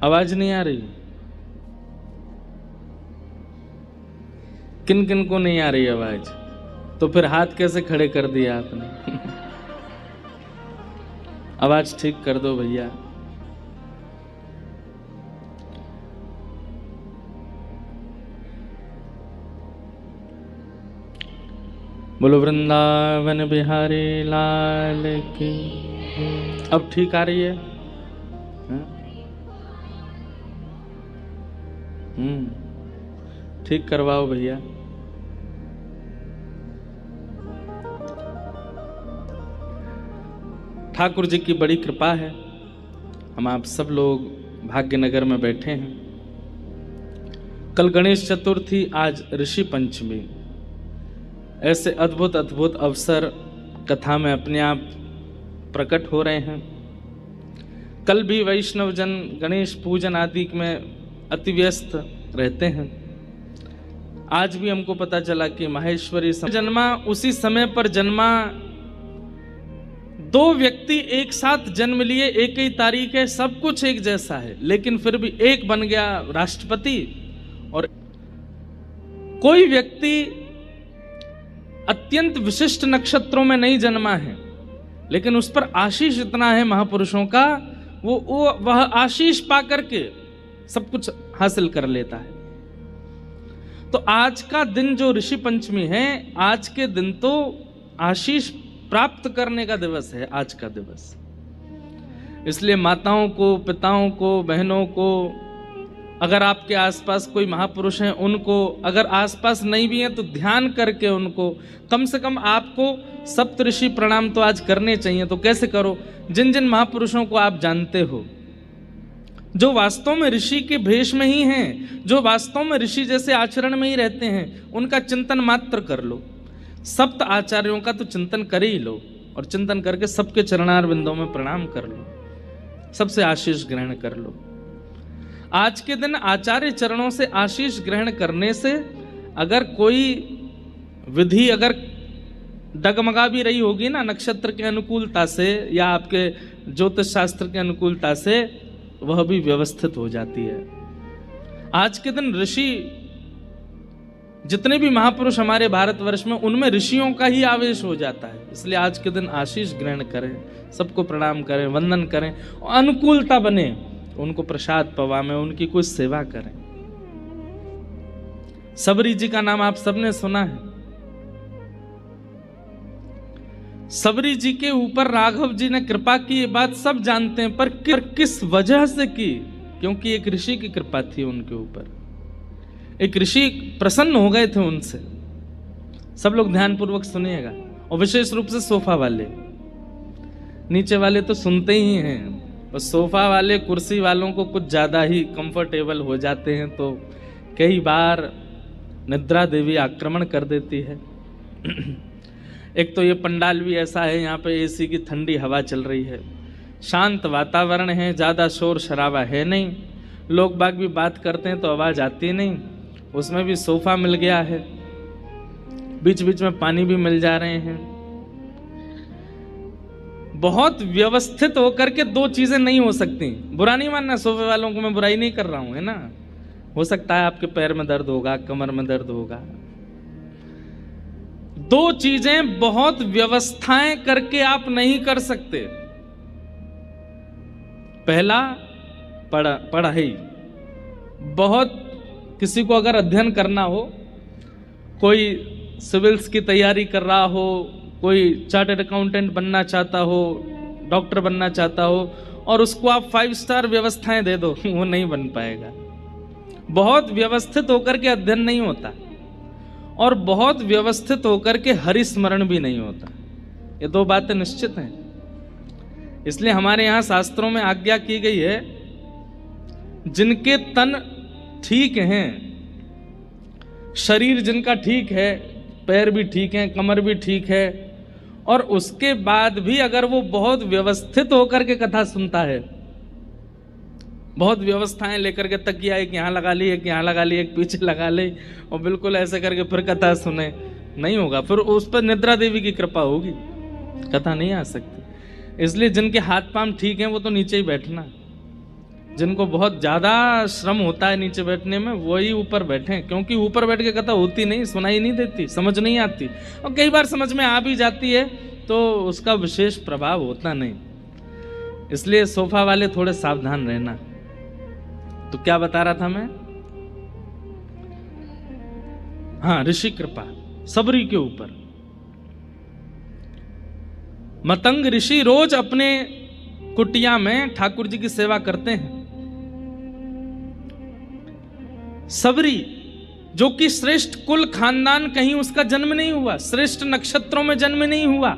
आवाज नहीं आ रही? किन किन को नहीं आ रही आवाज? तो फिर हाथ कैसे खड़े कर दिया आपने? आवाज ठीक कर दो भैया। बोलो वृंदावन बिहारी लाल की। अब ठीक आ रही है? ठीक करवाओ भैया। ठाकुर जी की बड़ी कृपा है, हम आप सब लोग भाग्यनगर में बैठे हैं। कल गणेश चतुर्थी, आज ऋषि पंचमी। ऐसे अद्भुत अद्भुत अवसर कथा में अपने आप प्रकट हो रहे हैं। कल भी वैष्णव जन गणेश पूजन आदि में अति व्यस्त रहते हैं। आज भी हमको पता चला कि माहेश्वरी जन्मा, उसी समय पर जन्मा। दो व्यक्ति एक साथ जन्म लिए, एक ही तारीख है, सब कुछ एक जैसा है, लेकिन फिर भी एक बन गया राष्ट्रपति। और कोई व्यक्ति अत्यंत विशिष्ट नक्षत्रों में नहीं जन्मा है, लेकिन उस पर आशीष इतना है महापुरुषों का, वह आशीष पा करके सब कुछ हासिल कर लेता है। तो आज का दिन जो ऋषि पंचमी है, आज के दिन तो आशीष प्राप्त करने का दिवस है आज का दिवस। इसलिए माताओं को, पिताओं को, बहनों को, अगर आपके आसपास कोई महापुरुष हैं उनको, अगर आसपास नहीं भी हैं तो ध्यान करके उनको, कम से कम आपको सप्तऋषि प्रणाम तो आज करने चाहिए। तो कैसे करो? जिन जिन महापुरुषों को आप जानते हो, जो वास्तव में ऋषि के भेष में ही हैं, जो वास्तव में ऋषि जैसे आचरण में ही रहते हैं, उनका चिंतन मात्र कर लो। सप्त आचार्यों का तो चिंतन कर ही लो, और चिंतन करके सबके चरणार बिंदों में प्रणाम कर लो, सबसे आशीष ग्रहण कर लो। आज के दिन आचार्य चरणों से आशीष ग्रहण करने से अगर कोई विधि अगर डगमगा भी रही होगी ना, नक्षत्र के अनुकूलता से या आपके ज्योतिष शास्त्र के अनुकूलता से, वह भी व्यवस्थित हो जाती है। आज के दिन ऋषि, जितने भी महापुरुष हमारे भारतवर्ष में, उनमें ऋषियों का ही आवेश हो जाता है। इसलिए आज के दिन आशीष ग्रहण करें, सबको प्रणाम करें, वंदन करें, और अनुकूलता बने, उनको प्रसाद पवा में उनकी कुछ सेवा करें। सबरी जी का नाम आप सबने सुना है। सबरी जी के ऊपर राघव जी ने कृपा की, ये बात सब जानते हैं, पर किस वजह से की? क्योंकि एक ऋषि की कृपा थी उनके ऊपर। एक ऋषि प्रसन्न हो गए थे उनसे। सब लोग ध्यानपूर्वक सुनिएगा, और विशेष रूप से सोफा वाले। नीचे वाले तो सुनते ही हैं, और सोफा वाले, कुर्सी वालों को कुछ ज्यादा ही कंफर्टेबल हो जाते हैं, तो कई बार निद्रा देवी आक्रमण कर देती है। एक तो ये पंडाल भी ऐसा है, यहाँ पे एसी की ठंडी हवा चल रही है, शांत वातावरण है, ज़्यादा शोर शराबा है नहीं, लोग बाग भी बात करते हैं तो आवाज़ आती नहीं। उसमें भी सोफा मिल गया है, बीच बीच में पानी भी मिल जा रहे हैं। बहुत व्यवस्थित होकर के दो चीज़ें नहीं हो सकती। बुरा नहीं मानना, सोफे वालों को मैं बुराई नहीं कर रहा हूँ, है ना। हो सकता है आपके पैर में दर्द होगा, कमर में दर्द होगा। दो चीजें बहुत व्यवस्थाएं करके आप नहीं कर सकते। पहला पढ़ाई। बहुत किसी को अगर अध्ययन करना हो, कोई सिविल्स की तैयारी कर रहा हो, कोई चार्टर्ड अकाउंटेंट बनना चाहता हो, डॉक्टर बनना चाहता हो, और उसको आप 5 स्टार व्यवस्थाएं दे दो, वो नहीं बन पाएगा। बहुत व्यवस्थित होकर के अध्ययन नहीं होता, और बहुत व्यवस्थित होकर के हरिस्मरण भी नहीं होता। ये दो बातें निश्चित हैं। इसलिए हमारे यहाँ शास्त्रों में आज्ञा की गई है, जिनके तन ठीक हैं, शरीर जिनका ठीक है, पैर भी ठीक हैं, कमर भी ठीक है, और उसके बाद भी अगर वो बहुत व्यवस्थित होकर के कथा सुनता है, बहुत व्यवस्थाएं लेकर के, तकिया एक यहाँ लगा ली, एक यहाँ लगा ली, एक पीछे लगा ली, और बिल्कुल ऐसे करके फिर कथा सुने, नहीं होगा। फिर उस पर निद्रा देवी की कृपा होगी, कथा नहीं आ सकती। इसलिए जिनके हाथ पांव ठीक हैं वो तो नीचे ही बैठना, जिनको बहुत ज्यादा श्रम होता है नीचे बैठने में, वही ऊपर बैठे, क्योंकि ऊपर बैठ के कथा होती नहीं, सुनाई नहीं देती, समझ नहीं आती, और कई बार समझ में आ भी जाती है तो उसका विशेष प्रभाव होता नहीं। इसलिए सोफा वाले थोड़े सावधान रहना। तो क्या बता रहा था मैं? हाँ, ऋषि कृपा सबरी के ऊपर। मतंग ऋषि रोज अपने कुटिया में ठाकुर जी की सेवा करते हैं। सबरी जो कि श्रेष्ठ कुल खानदान, कहीं उसका जन्म नहीं हुआ, श्रेष्ठ नक्षत्रों में जन्म नहीं हुआ,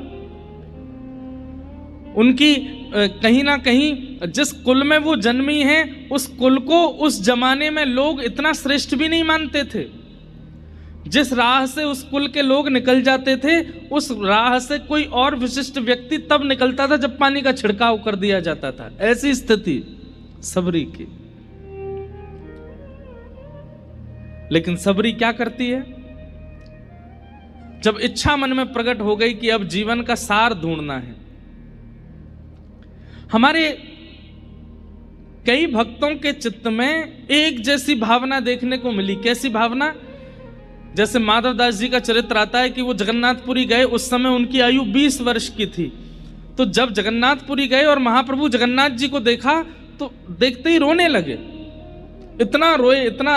उनकी कहीं ना कहीं जिस कुल में वो जन्मी है उस कुल को उस जमाने में लोग इतना श्रेष्ठ भी नहीं मानते थे। जिस राह से उस कुल के लोग निकल जाते थे उस राह से कोई और विशिष्ट व्यक्ति तब निकलता था जब पानी का छिड़काव कर दिया जाता था। ऐसी स्थिति सबरी की। लेकिन सबरी क्या करती है? जब इच्छा मन में प्रकट हो गई कि अब जीवन का सार ढूंढना है। हमारे कई भक्तों के चित्त में एक जैसी भावना देखने को मिली। कैसी भावना? जैसे माधव दास जी का चरित्र आता है कि वो जगन्नाथपुरी गए, उस समय उनकी आयु 20 वर्ष की थी। तो जब जगन्नाथपुरी गए और महाप्रभु जगन्नाथ जी को देखा तो देखते ही रोने लगे। इतना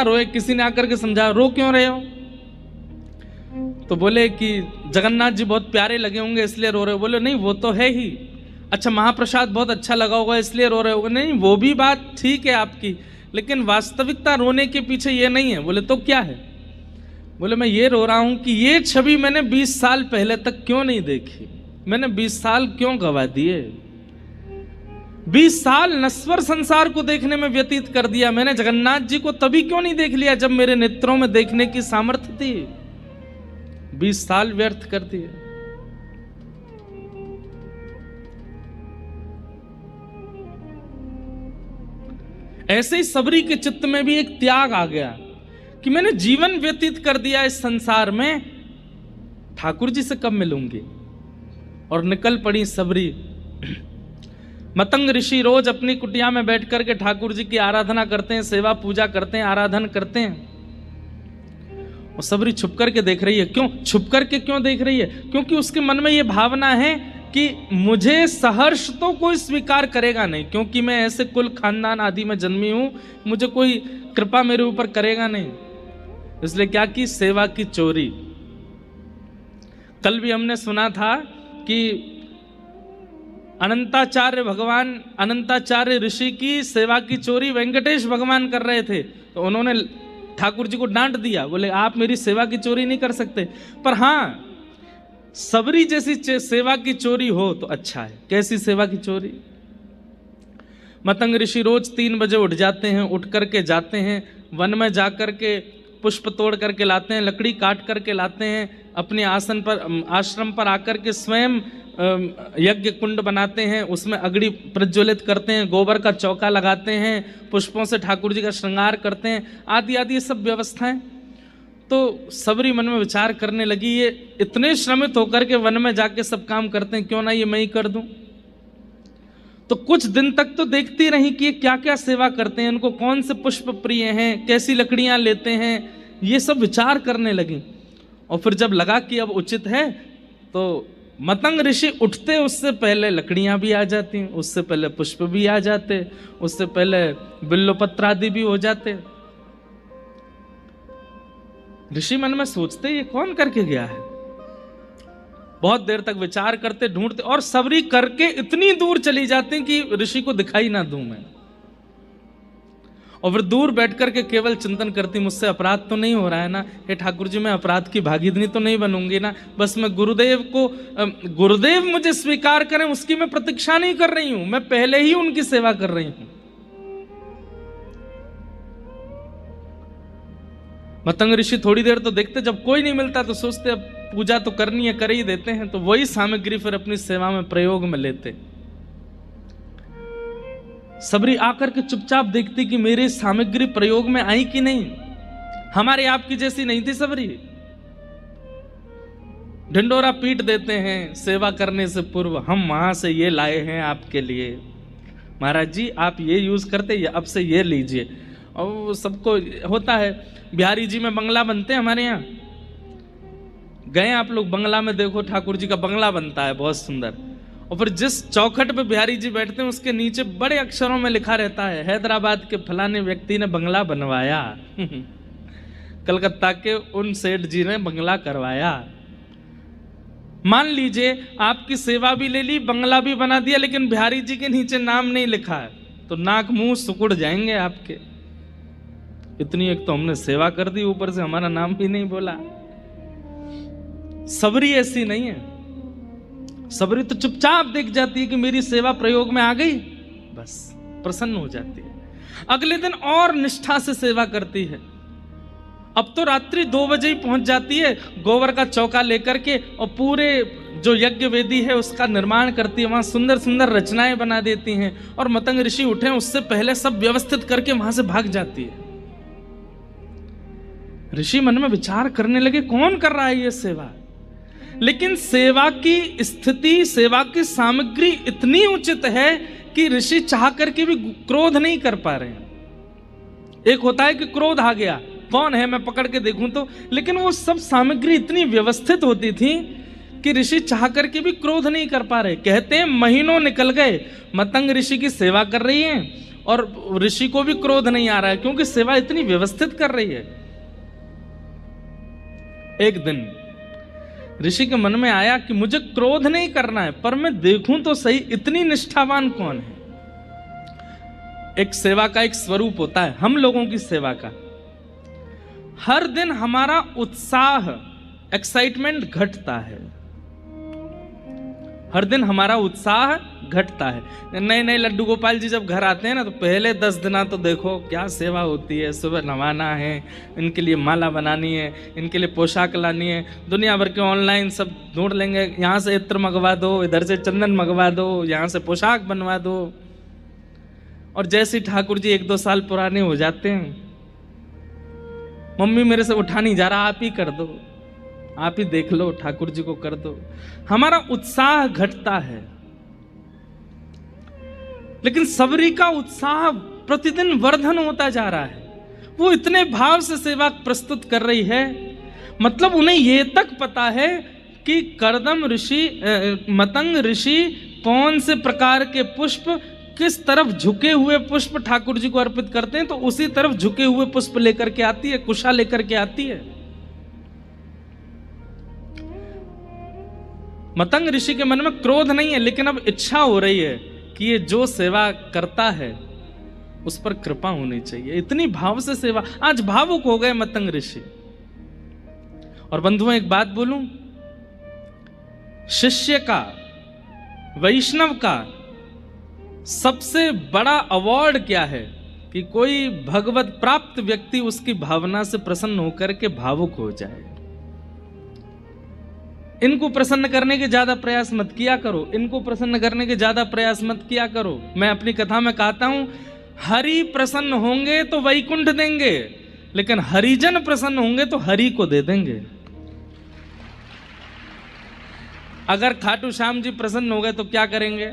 रोए, किसी ने आकर के समझा, रो क्यों रहे हो? तो बोले कि जगन्नाथ जी बहुत प्यारे लगे होंगे इसलिए रो रहे हो। बोले नहीं, वो तो है ही। अच्छा, महाप्रसाद बहुत अच्छा लगा होगा इसलिए रो रहे होगे। नहीं, वो भी बात ठीक है आपकी, लेकिन वास्तविकता रोने के पीछे ये नहीं है। बोले तो क्या है? बोले मैं ये रो रहा हूं कि ये छवि मैंने 20 साल पहले तक क्यों नहीं देखी, मैंने 20 साल क्यों गवा दिए, 20 साल नश्वर संसार को देखने में व्यतीत कर दिया। मैंने जगन्नाथ जी को तभी क्यों नहीं देख लिया जब मेरे नेत्रों में देखने की सामर्थ्य थी। 20 साल व्यर्थ कर दिए। ऐसे ही सबरी के चित्त में भी एक त्याग आ गया कि मैंने जीवन व्यतीत कर दिया इस संसार में, ठाकुर जी से कब मिलूंगी। और निकल पड़ी सबरी। मतंग ऋषि रोज अपनी कुटिया में बैठ करके ठाकुर जी की आराधना करते हैं, सेवा पूजा करते हैं, आराधन करते हैं। और सबरी छुप करके देख रही है। क्यों छुप करके क्यों देख रही है? क्योंकि उसके मन में यह भावना है कि मुझे सहर्ष तो कोई स्वीकार करेगा नहीं, क्योंकि मैं ऐसे कुल खानदान आदि में जन्मी हूं, मुझे कोई कृपा मेरे ऊपर करेगा नहीं। इसलिए क्या की? सेवा की चोरी। कल भी हमने सुना था कि अनंताचार्य ऋषि की सेवा की चोरी वेंकटेश भगवान कर रहे थे, तो उन्होंने ठाकुर जी को डांट दिया। बोले आप मेरी सेवा की चोरी नहीं कर सकते। पर हाँ, सबरी जैसी सेवा की चोरी हो तो अच्छा है। कैसी सेवा की चोरी? मतंग ऋषि रोज 3 बजे उठ जाते हैं, उठ करके जाते हैं वन में, जाकर के पुष्प तोड़ करके लाते हैं, लकड़ी काट करके लाते हैं, अपने आसन पर आश्रम पर आकर के स्वयं यज्ञ कुंड बनाते हैं, उसमें अग्नि प्रज्वलित करते हैं, गोबर का चौका लगाते हैं, पुष्पों से ठाकुर जी का श्रृंगार करते हैं, आदि आदि ये सब व्यवस्थाएं। तो सबरी मन में विचार करने लगी, ये इतने श्रमित होकर के वन में जाके सब काम करते हैं, क्यों ना ये मैं ही कर दूं। तो कुछ दिन तक तो देखती रही कि ये क्या क्या सेवा करते हैं, इनको कौन से पुष्प प्रिय हैं, कैसी लकड़ियां लेते हैं, ये सब विचार करने लगी। और फिर जब लगा कि अब उचित है, तो मतंग ऋषि उठते उससे पहले लकड़ियां भी आ जाती, उससे पहले पुष्प भी आ जाते, उससे पहले बिल्वपत्र आदि भी हो जाते। ऋषि मन में सोचते ये कौन करके गया है। बहुत देर तक विचार करते, ढूंढते, और सबरी करके इतनी दूर चली जाती कि ऋषि को दिखाई ना दूं मैं। और फिर दूर बैठ करके केवल चिंतन करती, मुझसे अपराध तो नहीं हो रहा है ना, हे ठाकुर जी मैं अपराध की भागीदारी तो नहीं बनूंगी ना, बस मैं गुरुदेव मुझे स्वीकार करें उसकी मैं प्रतीक्षा नहीं कर रही हूं, मैं पहले ही उनकी सेवा कर रही हूं। मतंग ऋषि थोड़ी देर तो देखते, जब कोई नहीं मिलता तो सोचते अब पूजा तो करनी है, कर ही देते हैं, तो वही सामग्री फिर अपनी सेवा में प्रयोग में लेते। सबरी आकर के चुपचाप देखती कि मेरी सामग्री प्रयोग में आई कि नहीं। हमारे आपकी जैसी नहीं थी सबरी, ढिंडोरा पीट देते हैं सेवा करने से पूर्व, हम वहां से ये लाए हैं आपके लिए। महाराज जी आप ये यूज करते, ये अब से ये लीजिए। और वो सबको होता है। बिहारी जी में बंगला बनते हैं हमारे यहाँ, गए आप लोग बंगला में, देखो ठाकुर जी का बंगला बनता है बहुत सुंदर। और फिर जिस चौखट पे बिहारी जी बैठते हैं उसके नीचे बड़े अक्षरों में लिखा रहता है, हैदराबाद के फलाने व्यक्ति ने बंगला बनवाया कलकत्ता के उन सेठ जी ने बंगला करवाया। मान लीजिए आपकी सेवा भी ले ली, बंगला भी बना दिया, लेकिन बिहारी जी के नीचे नाम नहीं लिखा है, तो नाक मुंह सुकुड़ जाएंगे आपके। इतनी एक तो हमने सेवा कर दी, ऊपर से हमारा नाम भी नहीं बोला। सबरी ऐसी नहीं है। सबरी तो चुपचाप देख जाती है कि मेरी सेवा प्रयोग में आ गई, बस प्रसन्न हो जाती है। अगले दिन और निष्ठा से सेवा करती है। अब तो रात्रि 2 बजे ही पहुंच जाती है, गोबर का चौका लेकर के, और पूरे जो यज्ञ वेदी है उसका निर्माण करती है। वहां सुंदर सुंदर रचनाएं बना देती हैं, और मतंग ऋषि उठे उससे पहले सब व्यवस्थित करके वहां से भाग जाती है। ऋषि मन में विचार करने लगे, कौन कर रहा है ये सेवा? लेकिन सेवा की स्थिति, सेवा की सामग्री इतनी उचित है कि ऋषि चाह करके भी क्रोध नहीं कर पा रहे हैं। एक होता है कि क्रोध आ गया, कौन है मैं पकड़ के देखूं तो, लेकिन वो सब सामग्री इतनी व्यवस्थित होती थी कि ऋषि चाह करके भी क्रोध नहीं कर पा रहे। कहते हैं महीनों निकल गए, मतंग ऋषि की सेवा कर रही है और ऋषि को भी क्रोध नहीं आ रहा है, क्योंकि सेवा इतनी व्यवस्थित कर रही है। एक दिन ऋषि के मन में आया कि मुझे क्रोध नहीं करना है, पर मैं देखूं तो सही इतनी निष्ठावान कौन है। एक सेवा का एक स्वरूप होता है, हम लोगों की सेवा का हर दिन हमारा उत्साह, एक्साइटमेंट घटता है। हर दिन हमारा उत्साह घटता है। नए नए लड्डू गोपाल जी जब घर आते हैं ना, तो पहले 10 दिन तो देखो क्या सेवा होती है। सुबह नवाना है, इनके लिए माला बनानी है, इनके लिए पोशाक लानी है, दुनिया भर के ऑनलाइन सब ढूंढ लेंगे, यहाँ से इत्र मंगवा दो, इधर से चंदन मंगवा दो, यहाँ से पोशाक बनवा दो। और जैसे ठाकुर जी 1-2 साल पुराने हो जाते हैं, मम्मी मेरे से उठा नहीं जा रहा, आप ही कर दो, आप ही देख लो, ठाकुर जी को कर दो। हमारा उत्साह घटता है। लेकिन सबरी का उत्साह प्रतिदिन वर्धन होता जा रहा है। वो इतने भाव से सेवा प्रस्तुत कर रही है, मतलब उन्हें ये तक पता है कि कर्दम ऋषि, मतंग ऋषि कौन से प्रकार के पुष्प, किस तरफ झुके हुए पुष्प ठाकुर जी को अर्पित करते हैं, तो उसी तरफ झुके हुए पुष्प लेकर के आती है, कुशा लेकर के आती है। मतंग ऋषि के मन में क्रोध नहीं है, लेकिन अब इच्छा हो रही है कि ये जो सेवा करता है उस पर कृपा होनी चाहिए। इतनी भाव से सेवा, आज भावुक हो गए मतंग ऋषि। और बंधुओं एक बात बोलूं, शिष्य का, वैष्णव का सबसे बड़ा अवार्ड क्या है कि कोई भगवत प्राप्त व्यक्ति उसकी भावना से प्रसन्न होकर के भावुक हो जाए। इनको प्रसन्न करने के ज्यादा प्रयास मत किया करो, इनको प्रसन्न करने के ज्यादा प्रयास मत किया करो। मैं अपनी कथा में कहता हूं, हरि प्रसन्न होंगे तो वैकुंठ देंगे, लेकिन हरिजन प्रसन्न होंगे तो हरि को दे देंगे। अगर खाटू श्याम जी प्रसन्न हो गए तो क्या करेंगे?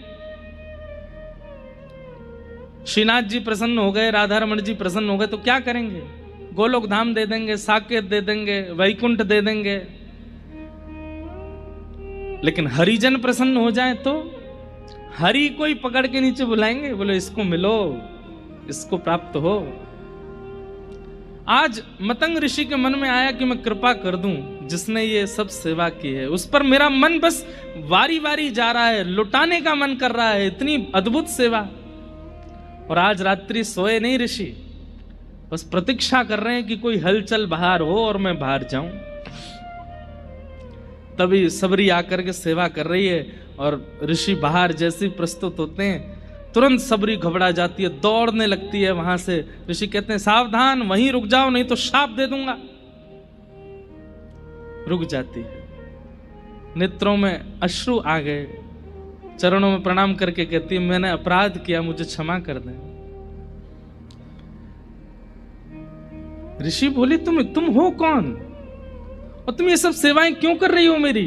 श्रीनाथ जी प्रसन्न हो गए, राधा रमण जी प्रसन्न हो गए तो क्या करेंगे? गोलोक धाम दे देंगे, साकेत दे देंगे, वैकुंठ दे देंगे। लेकिन हरिजन प्रसन्न हो जाए तो हरि को ही पकड़ के नीचे बुलाएंगे, बोले इसको मिलो, इसको प्राप्त हो। आज मतंग ऋषि के मन में आया कि मैं कृपा कर दूं, जिसने ये सब सेवा की है उस पर मेरा मन बस वारी वारी जा रहा है, लुटाने का मन कर रहा है, इतनी अद्भुत सेवा। और आज रात्रि सोए नहीं ऋषि, बस प्रतीक्षा कर रहे हैं कि कोई हलचल बाहर हो और मैं बाहर जाऊं। तभी सबरी आकर के सेवा कर रही है और ऋषि बाहर जैसे प्रस्तुत होते हैं, तुरंत सबरी घबरा जाती है, दौड़ने लगती है वहां से। ऋषि कहते हैं सावधान, वहीं रुक जाओ नहीं तो शाप दे दूंगा। रुक जाती है, नेत्रों में अश्रु आ गए, चरणों में प्रणाम करके कहती है मैंने अपराध किया, मुझे क्षमा कर दें। ऋषि बोले तुम हो कौन और तुम ये सब सेवाएं क्यों कर रही हो मेरी?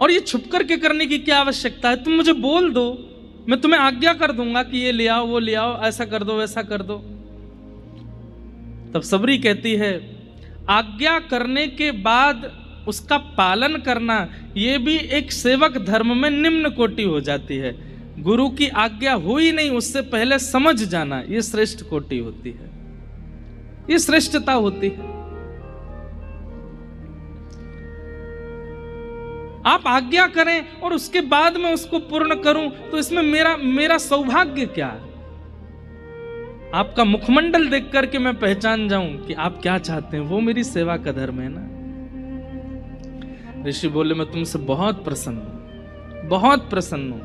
और ये छुप करके करने की क्या आवश्यकता है? तुम मुझे बोल दो, मैं तुम्हें आज्ञा कर दूंगा कि ये ले आओ, वो ले आओ, ऐसा कर दो, वैसा कर दो। तब सबरी कहती है, आज्ञा करने के बाद उसका पालन करना ये भी एक सेवक धर्म में निम्न कोटि हो जाती है। गुरु की आज्ञा हुई नहीं, उससे पहले समझ जाना, ये श्रेष्ठ कोटि होती है, ये श्रेष्ठता होती है। आप आज्ञा करें और उसके बाद में उसको पूर्ण करूं, तो इसमें मेरा सौभाग्य क्या है? आपका मुखमंडल देख करके मैं पहचान जाऊं कि आप क्या चाहते हैं, वो मेरी सेवा का धर्म है ना। ऋषि बोले, मैं तुमसे बहुत प्रसन्न हूं, बहुत प्रसन्न हूं।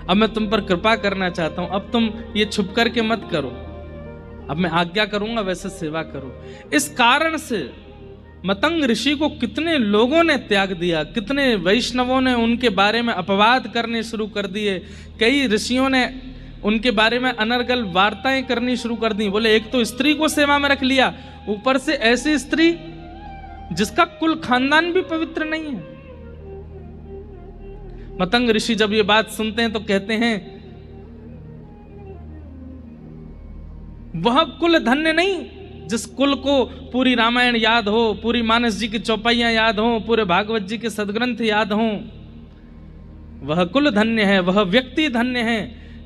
अब मैं तुम पर कृपा करना चाहता हूं, अब तुम ये छुप करके मत करो, अब मैं आज्ञा करूंगा वैसे सेवा करो। इस कारण से मतंग ऋषि को कितने लोगों ने त्याग दिया, कितने वैष्णवों ने उनके बारे में अपवाद करने शुरू कर दिए, कई ऋषियों ने उनके बारे में अनर्गल वार्ताएं करनी शुरू कर दी। बोले, एक तो स्त्री को सेवा में रख लिया, ऊपर से ऐसी स्त्री जिसका कुल खानदान भी पवित्र नहीं है। मतंग ऋषि जब ये बात सुनते हैं तो कहते हैं, वह कुल धन्य नहीं जिस कुल को पूरी रामायण याद हो, पूरी मानस जी की चौपाइयां याद हो, पूरे भागवत जी के सदग्रंथ याद हो। वह कुल धन्य है, वह व्यक्ति धन्य है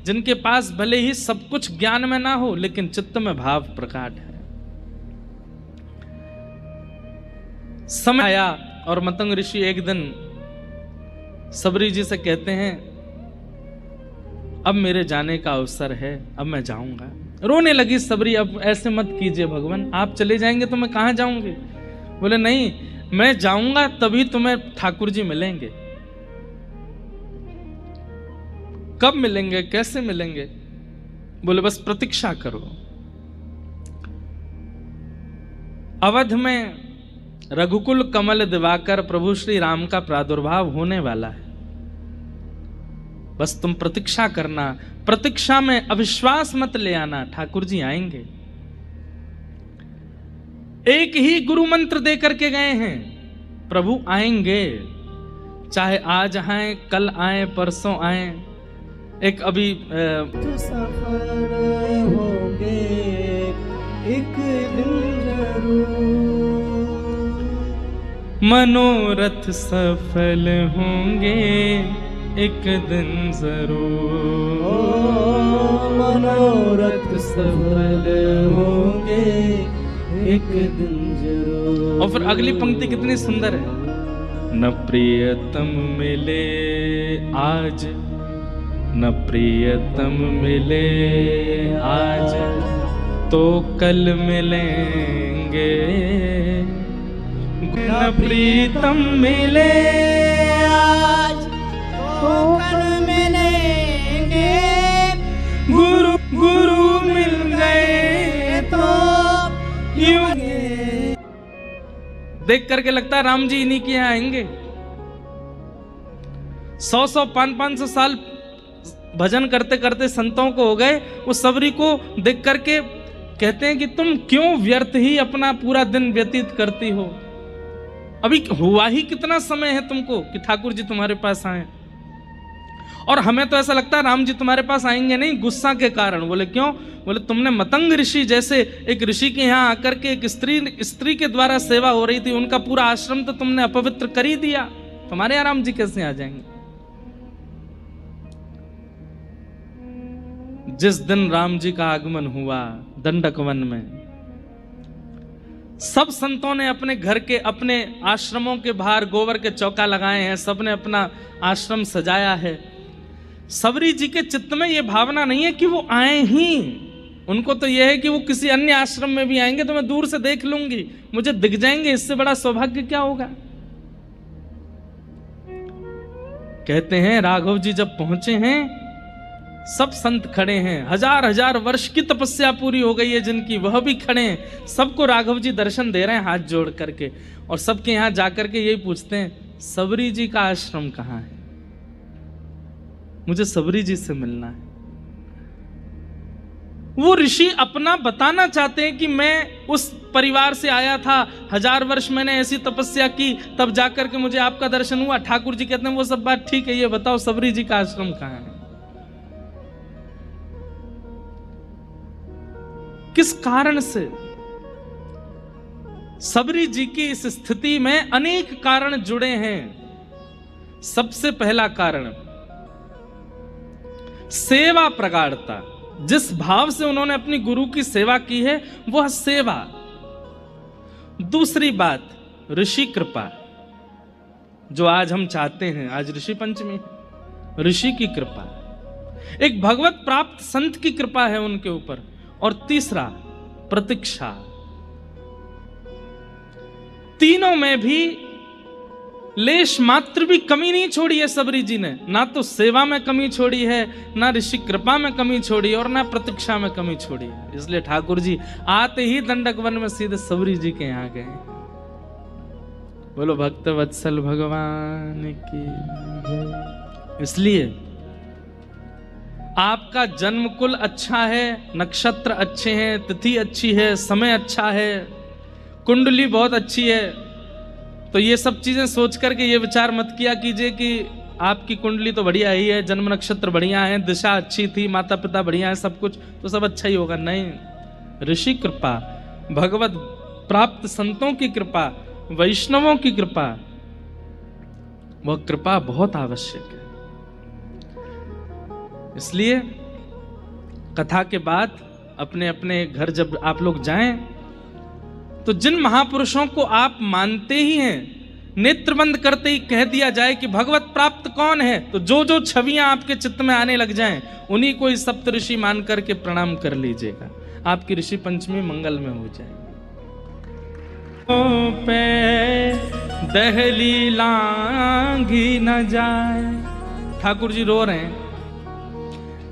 जिनके पास भले ही सब कुछ ज्ञान में ना हो, लेकिन चित्त में भाव प्रकट है। समय आया और मतंग ऋषि एक दिन सबरी जी से कहते हैं, अब मेरे जाने का अवसर है, अब मैं जाऊंगा। रोने लगी सबरी, अब ऐसे मत कीजिए भगवान, आप चले जाएंगे तो मैं कहां जाऊंगी? बोले, नहीं, मैं जाऊंगा तभी तुम्हें ठाकुर जी मिलेंगे। कब मिलेंगे, कैसे मिलेंगे? बोले, बस प्रतीक्षा करो। अवध में रघुकुल कमल दिवाकर प्रभु श्री राम का प्रादुर्भाव होने वाला है, बस तुम प्रतीक्षा करना। प्रतीक्षा में अविश्वास मत ले आना, ठाकुर जी आएंगे। एक ही गुरु मंत्र दे करके गए हैं, प्रभु आएंगे, चाहे आज आए, कल आए, परसों आए। एक अभी सफल होंगे एक दिन जरूर, मनोरथ सफल होंगे एक दिन जरूर, मनोरथ सफल होंगे एक दिन जरूर। और फिर अगली पंक्ति कितनी सुंदर है, न प्रियतम मिले आज, न प्रियतम मिले आज, तो कल मिलेंगे। न प्रीतम मिले आज तो कल मिलेंगे, गुरु गुरु मिल गए तो यूं। देख करके लगता है राम जी इन्हीं के यहाँ आएंगे। 100 500 साल भजन करते करते संतों को हो गए। उस सबरी को देख करके कहते हैं कि तुम क्यों व्यर्थ ही अपना पूरा दिन व्यतीत करती हो? अभी हुआ ही कितना समय है तुमको कि ठाकुर जी तुम्हारे पास आए? और हमें तो ऐसा लगता है राम जी तुम्हारे पास आएंगे नहीं, गुस्सा के कारण। बोले क्यों? बोले तुमने मतंग ऋषि जैसे एक ऋषि के यहाँ आकर के एक स्त्री के द्वारा सेवा हो रही थी, उनका पूरा आश्रम तो तुमने अपवित्र कर ही दिया, तुम्हारे यहाँ राम जी कैसे आ जाएंगे? जिस दिन राम जी का आगमन हुआ दंडक वन में, सब संतों ने अपने घर के, अपने आश्रमों के बाहर गोबर के चौका लगाए हैं, सबने अपना आश्रम सजाया है। सबरी जी के चित्त में यह भावना नहीं है कि वो आए ही, उनको तो यह है कि वो किसी अन्य आश्रम में भी आएंगे तो मैं दूर से देख लूंगी, मुझे दिख जाएंगे, इससे बड़ा सौभाग्य क्या होगा। कहते हैं राघव जी जब पहुंचे हैं, सब संत खड़े हैं, 1000 वर्ष की तपस्या पूरी हो गई है जिनकी, वह भी खड़े हैं। सबको राघव जी दर्शन दे रहे हैं हाथ जोड़ करके, और सबके यहां जाकर के यही पूछते हैं, सबरी जी का आश्रम कहां है? मुझे सबरी जी से मिलना है। वो ऋषि अपना बताना चाहते हैं कि मैं उस परिवार से आया था, 1000 वर्ष मैंने ऐसी तपस्या की, तब जाकर के मुझे आपका दर्शन हुआ। ठाकुर जी कहते हैं वो सब बात ठीक है, ये बताओ सबरी जी का आश्रम कहाँ है? किस कारण से? सबरी जी की इस स्थिति में अनेक कारण जुड़े हैं। सबसे पहला कारण सेवा प्रगाढ़ता। जिस भाव से उन्होंने अपनी गुरु की सेवा की है वह सेवा। दूसरी बात ऋषि कृपा, जो आज हम चाहते हैं। आज ऋषि पंचमी, ऋषि की कृपा, एक भगवत प्राप्त संत की कृपा है उनके ऊपर। और तीसरा प्रतीक्षा। तीनों में भी लेश मात्र भी कमी नहीं छोड़ी है सबरी जी ने। ना तो सेवा में कमी छोड़ी है, ना ऋषि कृपा में कमी छोड़ी और ना प्रतीक्षा में कमी छोड़ी है। इसलिए ठाकुर जी आते ही दंडक वन में सीधे सबरी जी के यहां गए। बोलो भक्त वत्सल भगवान की। इसलिए आपका जन्म कुल अच्छा है, नक्षत्र अच्छे हैं, तिथि अच्छी है, समय अच्छा है, कुंडली बहुत अच्छी है, तो ये सब चीजें सोच करके ये विचार मत किया कीजिए कि आपकी कुंडली तो बढ़िया ही है, जन्म नक्षत्र बढ़िया है, दिशा अच्छी थी, माता पिता बढ़िया है, सब कुछ तो सब अच्छा ही होगा। नहीं, ऋषि कृपा, भगवत प्राप्त संतों की कृपा, वैष्णवों की कृपा, वह कृपा बहुत आवश्यक है। इसलिए कथा के बाद अपने अपने घर जब आप लोग जाएं तो जिन महापुरुषों को आप मानते ही हैं, नेत्र बंद करते ही कह दिया जाए कि भगवत प्राप्त कौन है, तो जो जो छवियां आपके चित्त में आने लग जाएं उन्हीं को इस सप्तऋषि मान करके प्रणाम कर लीजिएगा। आपकी ऋषि पंचमी मंगल में हो जाएगी। पे दहली लांघी न जाए। ठाकुर जी रो रहे हैं,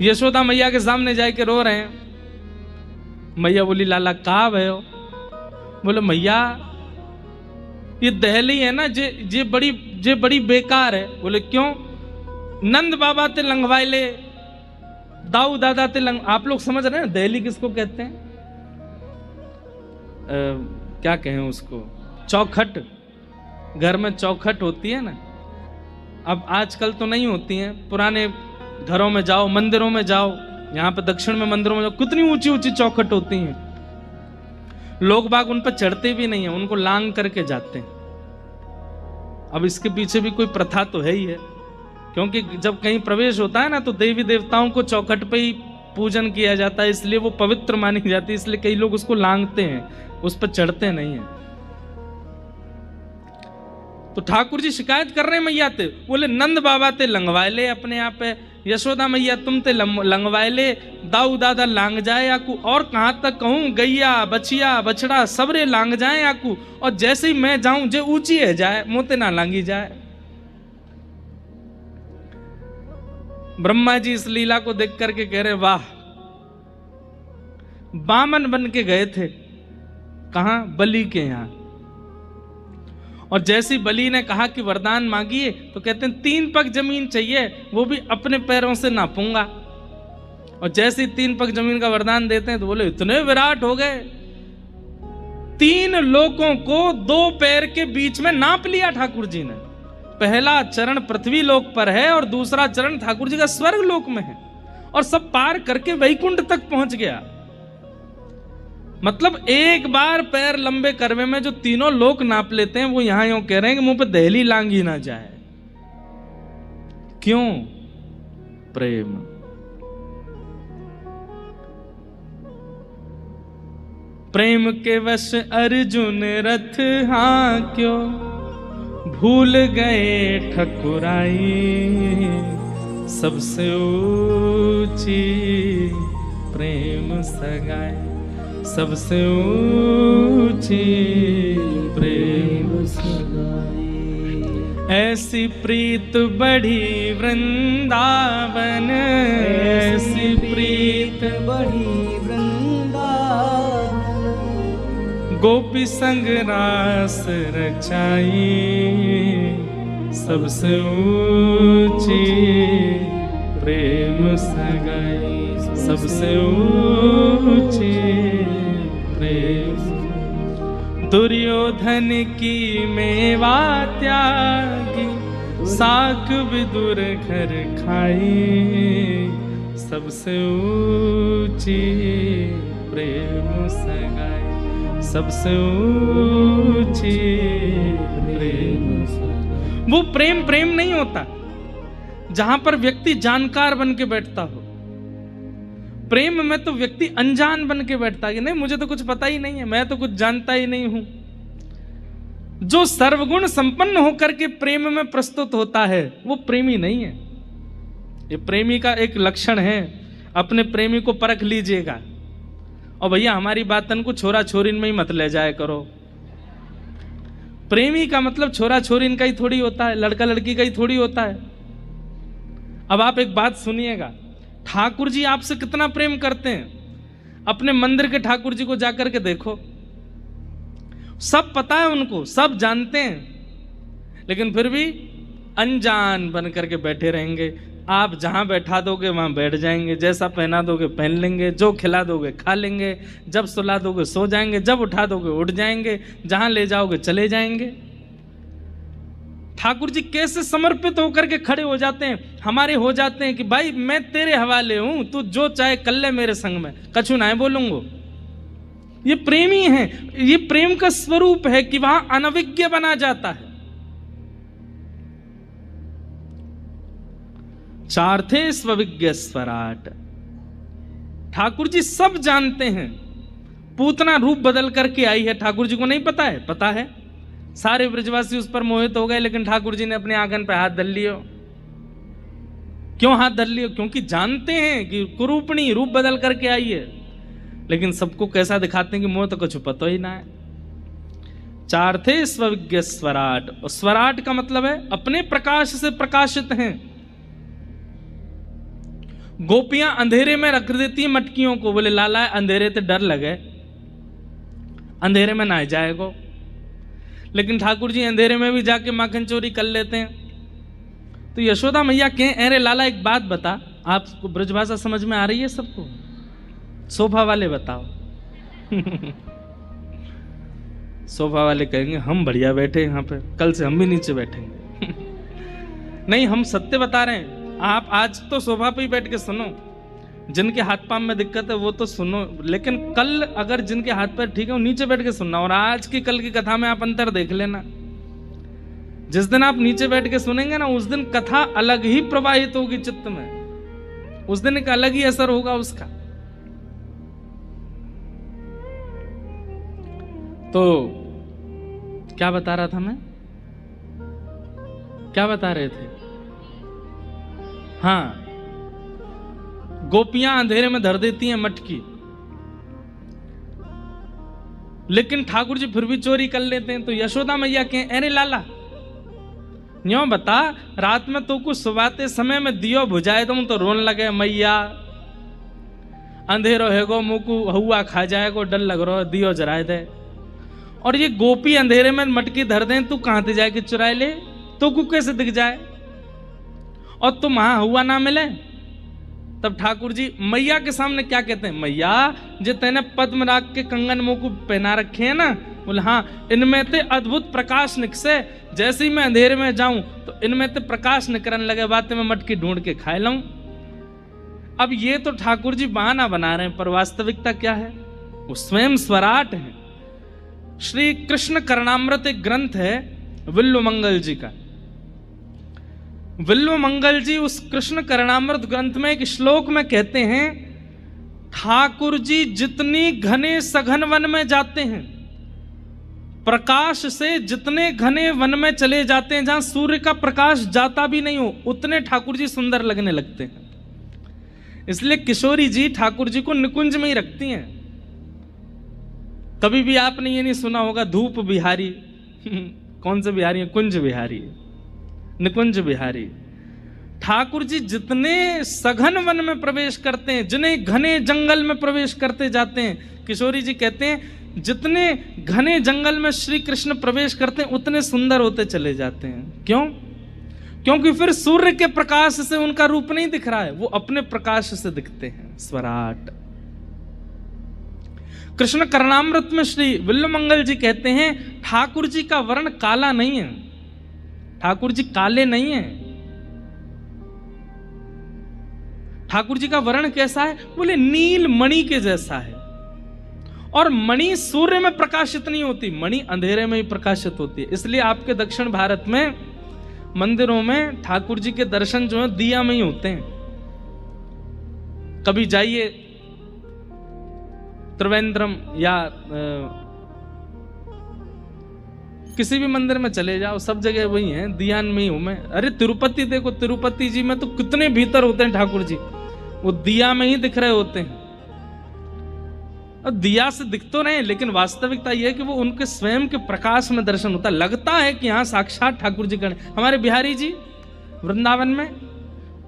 यशोदा मैया के सामने जाके रो रहे हैं। मैया बोली लाला का भयो? बोले मैया ये दहली है ना, जे बड़ी बेकार है। बोले क्यों? नंद बाबा ते लंघवाए ले, दाऊ दादा ते लंग। आप लोग समझ रहे हैं दहली किसको कहते हैं? क्या कहें उसको? चौखट। घर में चौखट होती है ना, अब आजकल तो नहीं होती है, पुराने घरों में जाओ, मंदिरों में जाओ, यहाँ पे दक्षिण में मंदिरों में जाओ, कितनी ऊंची ऊंची चौखट होती हैं। लोग बाग उन पर चढ़ते भी नहीं है, उनको लांग करके जाते हैं। अब इसके पीछे भी कोई प्रथा तो है ही है, क्योंकि जब कहीं प्रवेश होता है ना तो देवी देवताओं को चौखट पे ही पूजन किया जाता है, इसलिए वो पवित्र मानी जाती है। इसलिए कई लोग उसको लांगते हैं, उस पर चढ़ते नहीं है। तो ठाकुर जी शिकायत कर रहे हैं मैया ते। बोले नंद बाबा ते लंगवाए ले अपने यहाँ पे, यशोदा मैया तुम ते लंगवाए ले, दाऊ दादा लांग जाए आकू। और कहां तक कहूं, गैया बछिया बछड़ा सबरे लांग जाए आकू। और जैसे ही मैं जाऊं जे ऊंची है जाए, मोते ना लांगी जाए। ब्रह्मा जी इस लीला को देख करके कह रहे वाह, बामन बन के गए थे कहां? बलि के यहां। और जैसी बलि ने कहा कि वरदान मांगिए, तो कहते हैं 3 पग जमीन चाहिए, वो भी अपने पैरों से नापूंगा। और जैसे 3 पग जमीन का वरदान देते हैं तो बोले इतने विराट हो गए, 3 लोकों को 2 पैर के बीच में नाप लिया ठाकुर जी ने। पहला चरण पृथ्वी लोक पर है और दूसरा चरण ठाकुर जी का स्वर्ग लोक में है, और सब पार करके वैकुंठ तक पहुंच गया। मतलब एक बार पैर लंबे करने में जो 3 लोक नाप लेते हैं, वो यहां यूं कह रहे हैं कि मुंह पे दहली लांगी ना जाए। क्यों? प्रेम। प्रेम के वश अर्जुन रथ हांक्यो, भूल गए ठकुराई। सबसे ऊंची प्रेम सगाई, सबसे ऊंची प्रेम सगाई। ऐसी प्रीत बढ़ी वृंदावन, ऐसी प्रीत बढ़ी वृंदावन। गोपी संग रास रचाई, सबसे ऊंची प्रेम सगाई। सबसे ऊंची प्रेम। दुर्योधन की मेवा त्यागी, साख विदुर घर खाई, सबसे ऊंची प्रेम सगाई, सबसे ऊंची प्रेम। वो प्रेम प्रेम नहीं होता जहां पर व्यक्ति जानकार बन के बैठता हो। प्रेम में तो व्यक्ति अनजान बन के बैठता है कि नहीं मुझे तो कुछ पता ही नहीं है, मैं तो कुछ जानता ही नहीं हूं। जो सर्वगुण संपन्न होकर के प्रेम में प्रस्तुत होता है वो प्रेमी नहीं है। ये प्रेमी का एक लक्षण है, अपने प्रेमी को परख लीजिएगा। और भैया हमारी बातन को छोरा छोरीन में ही मत ले जाया करो। प्रेमी का मतलब छोरा छोरीन का ही थोड़ी होता है, लड़का लड़की का ही थोड़ी होता है। अब आप एक बात सुनिएगा, ठाकुर जी आपसे कितना प्रेम करते हैं। अपने मंदिर के ठाकुर जी को जाकर के देखो, सब पता है उनको, सब जानते हैं, लेकिन फिर भी अनजान बन करके बैठे रहेंगे। आप जहां बैठा दोगे वहां बैठ जाएंगे, जैसा पहना दोगे पहन लेंगे, जो खिला दोगे खा लेंगे, जब सुला दोगे सो जाएंगे, जब उठा दोगे उठ जाएंगे, जहां ले जाओगे चले जाएंगे। ठाकुर जी कैसे समर्पित होकर के खड़े हो जाते हैं, हमारे हो जाते हैं कि भाई मैं तेरे हवाले हूं, तू जो चाहे कर ले मेरे संग में, कछु ना बोलूंगा। ये प्रेमी है, ये प्रेम का स्वरूप है कि वहां अनविज्ञ बना जाता है। चार्थे स्वविज्ञ स्वराट। ठाकुर जी सब जानते हैं। पूतना रूप बदल करके आई है, ठाकुर जी को नहीं पता है? पता है। सारे ब्रजवासी उस पर मोहित हो गए, लेकिन ठाकुर जी ने अपने आंगन पे हाथ धर लियो। क्यों हाथ धर लियो? क्योंकि जानते हैं कि कुरूपणी रूप बदल करके आई है, लेकिन सबको कैसा दिखाते हैं कि मोह तो कुछ पता ही ना है। चार्थे स्वविज्ञ स्वराट। और स्वराट का मतलब है अपने प्रकाश से प्रकाशित हैं। गोपियां अंधेरे में रख देती हैं मटकियों को, बोले लाला अंधेरे से डर लगे, अंधेरे में ना जाएगो। लेकिन ठाकुर जी अंधेरे में भी जाके माखन चोरी कर लेते हैं। तो यशोदा मैया कहें, अरे लाला एक बात बता, आपको ब्रजभाषा समझ में आ रही है सबको? सोफा वाले बताओ। सोफा वाले कहेंगे हम बढ़िया बैठे यहाँ पे, कल से हम भी नीचे बैठेंगे। नहीं, हम सत्य बता रहे हैं। आप आज तो सोफा पे ही बैठ के सुनो, जिनके हाथ पांव में दिक्कत है वो तो सुनो, लेकिन कल अगर जिनके हाथ पैर ठीक है वो नीचे बैठ के सुनना। और आज की कल की कथा में आप अंतर देख लेना। जिस दिन आप नीचे बैठ के सुनेंगे ना, उस दिन कथा अलग ही प्रवाहित होगी चित्त में, उस दिन एक अलग ही असर होगा उसका। तो क्या बता रहा था मैं, क्या बता रहे थे? हाँ, गोपियां अंधेरे में धर देती हैं मटकी, लेकिन ठाकुर जी फिर भी चोरी कर लेते हैं। तो यशोदा मैया कहें, अरे लाला न्यों बता, रात में तो कुछ सुबाते समय में दियो बुझाए तुम तो रोन लगे, मैया अंधेरो है गो मुकु हुआ खा जाएगो, डर लग रहा है, दियो जराए दे। और ये गोपी अंधेरे में मटकी धर दें, तू कहां से जाए कि चुराए ले, तो कु कैसे दिख जाए और तुम वहां हुआ ना मिले। तब ठाकुर जी मैया के सामने क्या कहते हैं, मैया जो तेने पद्मराग के कंगन मुंह को पहना रखे हैं ना, बोले हाँ, इनमें ते अद्भुत प्रकाश निकसे, जैसे ही मैं अंधेरे में जाऊं तो इनमें ते प्रकाश निकलने लगे, बातें मैं मटकी ढूंढ के खाए लाऊं। अब ये तो ठाकुर जी बहाना बना रहे हैं, पर वास्तविकता क्या है? वो स्वयं स्वराट है। श्री कृष्ण करणामृत एक ग्रंथ है विल्व मंगल जी का। विल्व मंगल जी उस कृष्ण करणामृत ग्रंथ में एक श्लोक में कहते हैं, ठाकुर जी जितनी घने सघन वन में जाते हैं, प्रकाश से जितने घने वन में चले जाते हैं जहां सूर्य का प्रकाश जाता भी नहीं हो, उतने ठाकुर जी सुंदर लगने लगते हैं। इसलिए किशोरी जी ठाकुर जी को निकुंज में ही रखती हैं। कभी भी आपने ये नहीं सुना होगा धूप बिहारी। कौन से बिहारी है? कुंज बिहारी, निकुंज बिहारी। ठाकुर जी जितने सघन वन में प्रवेश करते हैं, जिन्हें घने जंगल में प्रवेश करते जाते हैं, किशोरी जी कहते हैं जितने घने जंगल में श्री कृष्ण प्रवेश करते हैं उतने सुंदर होते चले जाते हैं। क्यों? क्योंकि फिर सूर्य के प्रकाश से उनका रूप नहीं दिख रहा है, वो अपने प्रकाश से दिखते हैं। स्वराट। कृष्ण करणामृत में श्री विल्वमंगल जी कहते हैं ठाकुर जी का वर्ण काला नहीं है, ठाकुर जी काले नहीं है। ठाकुर जी का वर्ण कैसा है? बोले नील मणि के जैसा है। और मणि सूर्य में प्रकाशित नहीं होती, मणि अंधेरे में ही प्रकाशित होती है। इसलिए आपके दक्षिण भारत में मंदिरों में ठाकुर जी के दर्शन जो है दिया में ही होते हैं। कभी जाइए त्रिवेंद्रम या किसी भी मंदिर में चले जाओ, सब जगह वही है, दियान में ही हूं मैं। अरे तिरुपति देखो, तिरुपति जी में तो कितने भीतर होते हैं ठाकुर जी, वो दिया में ही दिख रहे होते हैं। और दिया से दिख तो रहे, लेकिन वास्तविकता यह है कि वो उनके स्वयं के प्रकाश में दर्शन होता है। लगता है कि हाँ साक्षात ठाकुर जी का। हमारे बिहारी जी वृंदावन में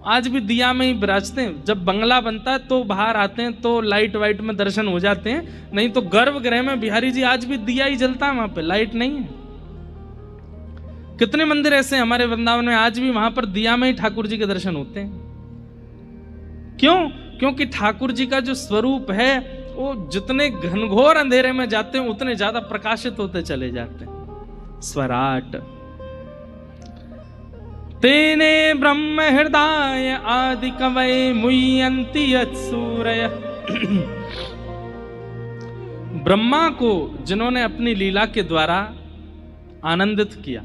आज भी दिया में ही विराजते हैं। जब बंगला बनता है तो बाहर आते हैं तो लाइट वाइट में दर्शन हो जाते हैं, नहीं तो गर्भगृह में बिहारी जी आज भी दिया ही जलता है, वहां पे लाइट नहीं है। कितने मंदिर ऐसे हैं हमारे वृंदावन में, आज भी वहां पर दिया में ही ठाकुर जी के दर्शन होते हैं। क्यों? क्योंकि ठाकुर जी का जो स्वरूप है वो जितने घनघोर अंधेरे में जाते हैं उतने ज्यादा प्रकाशित होते चले जाते हैं। स्वराट। तेने ब्रह्म हृदय आदि कवये मुह्यन्ति यत्सूरय। ब्रह्मा को जिन्होंने अपनी लीला के द्वारा आनंदित किया,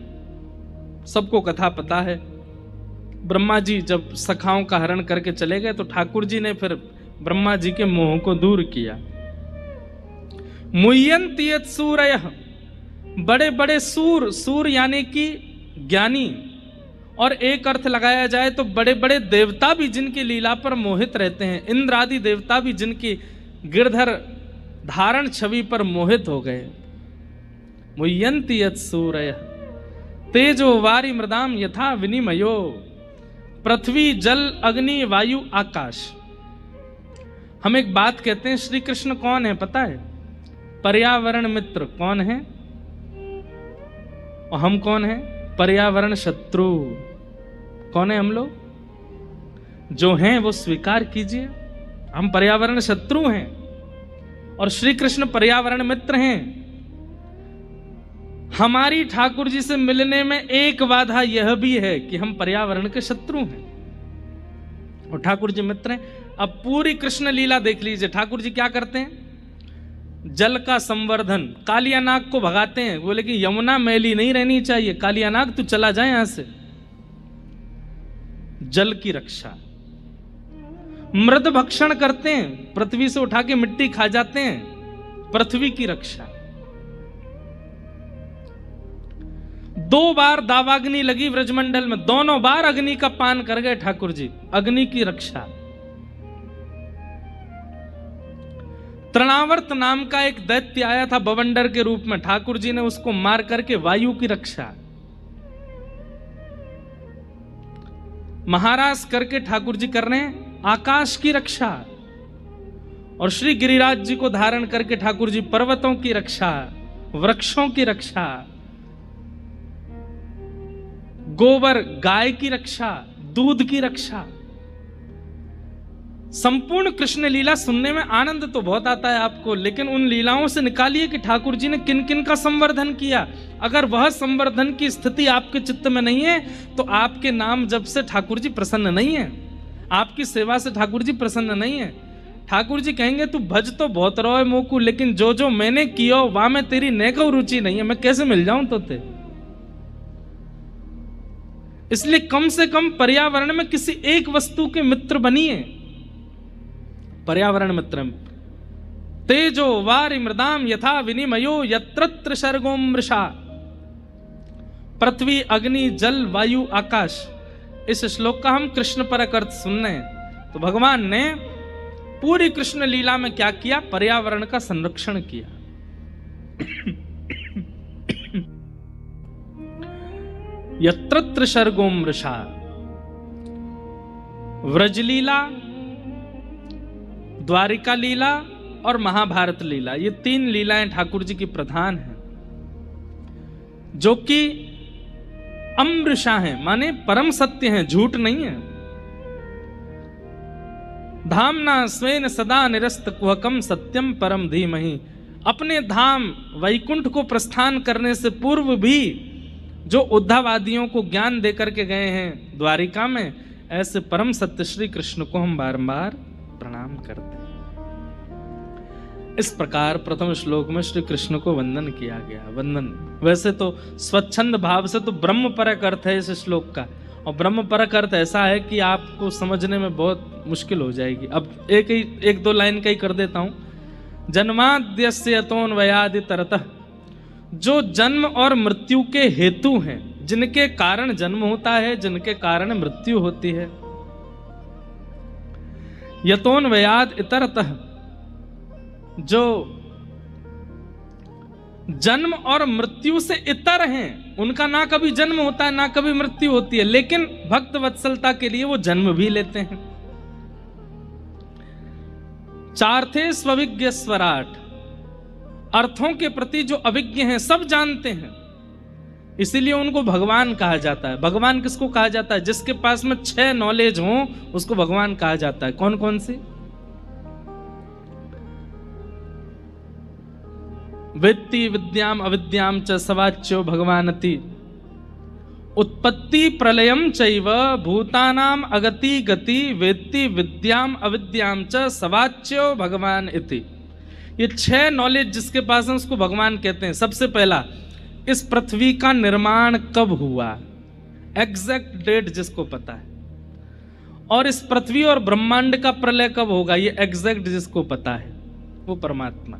सबको कथा पता है। ब्रह्मा जी जब सखाओं का हरण करके चले गए तो ठाकुर जी ने फिर ब्रह्मा जी के मोह को दूर किया। मुह्यन्ति यत्सूरय, बड़े बड़े सूर, सूर यानी कि ज्ञानी, और एक अर्थ लगाया जाए तो बड़े बड़े देवता भी जिनकी लीला पर मोहित रहते हैं। इंद्र आदि देवता भी जिनकी गिरधर धारण छवि पर मोहित हो गए। मुह्यन्ति यत्सूरय तेजो वारि मृदाम यथा विनिमयो। पृथ्वी जल अग्नि वायु आकाश। हम एक बात कहते हैं, श्री कृष्ण कौन है पता है? पर्यावरण मित्र कौन है? और हम कौन है? पर्यावरण शत्रु। कौन है हम लोग? जो हैं वो स्वीकार कीजिए, हम पर्यावरण शत्रु हैं और श्री कृष्ण पर्यावरण मित्र हैं। हमारी ठाकुर जी से मिलने में एक बाधा यह भी है कि हम पर्यावरण के शत्रु हैं और ठाकुर जी मित्र हैं। अब पूरी कृष्ण लीला देख लीजिए, ठाकुर जी क्या करते हैं? जल का संवर्धन, कालिया नाग को भगाते हैं, बोले कि यमुना मैली नहीं रहनी चाहिए, कालिया नाग तू चला जाए यहां से। जल की रक्षा। मृद भक्षण करते हैं, पृथ्वी से उठा के मिट्टी खा जाते हैं, पृथ्वी की रक्षा। 2 बार दावाग्नि लगी व्रजमंडल में, दोनों बार अग्नि का पान कर गए ठाकुर जी, अग्नि की रक्षा। तृणावर्त नाम का एक दैत्य आया था बवंडर के रूप में, ठाकुर जी ने उसको मार करके वायु की रक्षा। महाराज करके ठाकुर जी कर रहे हैं आकाश की रक्षा। और श्री गिरिराज जी को धारण करके ठाकुर जी पर्वतों की रक्षा, वृक्षों की रक्षा, गोबर गाय की रक्षा, दूध की रक्षा। संपूर्ण कृष्ण लीला सुनने में आनंद तो बहुत आता है आपको, लेकिन उन लीलाओं से निकालिए कि ठाकुर जी ने किन किन का संवर्धन किया। अगर वह संवर्धन की स्थिति आपके चित्त में नहीं है तो आपके नाम जब से ठाकुर जी प्रसन्न नहीं है, आपकी सेवा से ठाकुर जी प्रसन्न नहीं है। ठाकुर जी कहेंगे तू भज तो बहुत रहो है मोकू, लेकिन जो जो मैंने किया वहां में तेरी नेको रुचि नहीं है, मैं कैसे मिल जाऊं तो ते। इसलिए कम से कम पर्यावरण में किसी एक वस्तु के मित्र बनिए। पर्यावरण मित्र। तेजो वारि मृदाम यथा विनिमयो यत्र सर्गो मृषा। पृथ्वी अग्नि जल वायु आकाश। इस श्लोक का हम कृष्ण परक अर्थ सुन रहे हैं। तो भगवान ने पूरी कृष्ण लीला में क्या किया? पर्यावरण का संरक्षण किया। यत्र सर्गो मृषा। व्रजलीला, द्वारिका लीला और महाभारत लीला, ये 3 लीलाएं ठाकुर जी की प्रधान हैं, जो कि अमृषा हैं, माने परम सत्य हैं, झूठ नहीं है। धामना स्वेन सदा निरस्त कुहकम सत्यम परम धीमहि। अपने धाम वैकुंठ को प्रस्थान करने से पूर्व भी जो उद्धवादियों को ज्ञान देकर के गए हैं द्वारिका में, ऐसे परम सत्य श्री कृष्ण को हम बारंबार प्रणाम करते हैं। इस प्रकार प्रथम श्लोक में श्री कृष्ण को वंदन किया गया। वंदन वैसे तो स्वच्छंद भाव से तो ब्रह्म परक अर्थ है इस श्लोक का, और ब्रह्म परक अर्थ ऐसा है कि आपको समझने में बहुत मुश्किल हो जाएगी। अब एक दो लाइन का ही कर देता हूं। जन्माद्यस्य यतोऽन्वयादि तरतः, जो जन्म और मृत्यु के हेतु हैं, जिनके कारण जन्म होता है, जिनके कारण मृत्यु होती है। यतोऽन्वयाद् इतरतः, जो जन्म और मृत्यु से इतर हैं, उनका ना कभी जन्म होता है ना कभी मृत्यु होती है, लेकिन भक्त वत्सलता के लिए वो जन्म भी लेते हैं। चार्थे स्वविज्ञ स्वराट, अर्थों के प्रति जो अविज्ञ हैं, सब जानते हैं, इसीलिए उनको भगवान कहा जाता है। भगवान किसको कहा जाता है? जिसके पास में 6 नॉलेज हो उसको भगवान कहा जाता है। कौन कौन सी? वेत्ति विद्याम अविद्याम च सवाच्यो भगवानति, उत्पत्ति प्रलयम चैव भूतानाम अगति गति, वेत्ति विद्याम अविद्याम च सवाच्यो भगवान इति। ये 6 नॉलेज जिसके पास है उसको भगवान कहते हैं। सबसे पहला, इस पृथ्वी का निर्माण कब हुआ, एग्जैक्ट डेट जिसको पता है, और इस पृथ्वी और ब्रह्मांड का प्रलय कब होगा, ये एग्जैक्ट जिसको पता है, वो परमात्मा।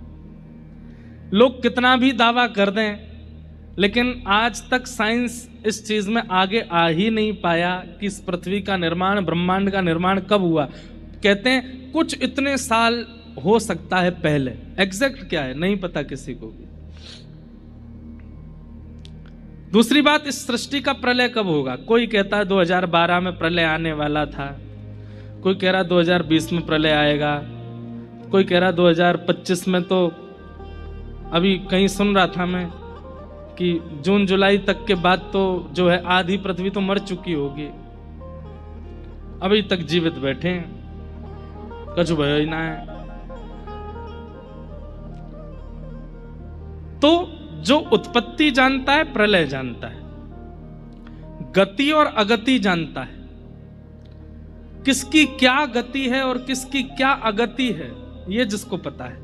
लोग कितना भी दावा कर दें, लेकिन आज तक साइंस इस चीज में आगे आ ही नहीं पाया कि इस पृथ्वी का निर्माण, ब्रह्मांड का निर्माण कब हुआ। कहते हैं कुछ इतने साल हो सकता है पहले, एग्जैक्ट क्या है नहीं पता किसी को भी। दूसरी बात, इस सृष्टि का प्रलय कब होगा। कोई कहता है 2012 में प्रलय आने वाला था, कोई कह रहा 2020 में प्रलय आएगा, कोई कह रहा 2025 में। तो अभी कहीं सुन रहा था मैं कि जून जुलाई तक के बाद तो जो है आधी पृथ्वी तो मर चुकी होगी, अभी तक जीवित बैठे हैं, कुछ भयो ही ना है। तो जो उत्पत्ति जानता है, प्रलय जानता है, गति और अगति जानता है, किसकी क्या गति है और किसकी क्या अगति है, ये जिसको पता है।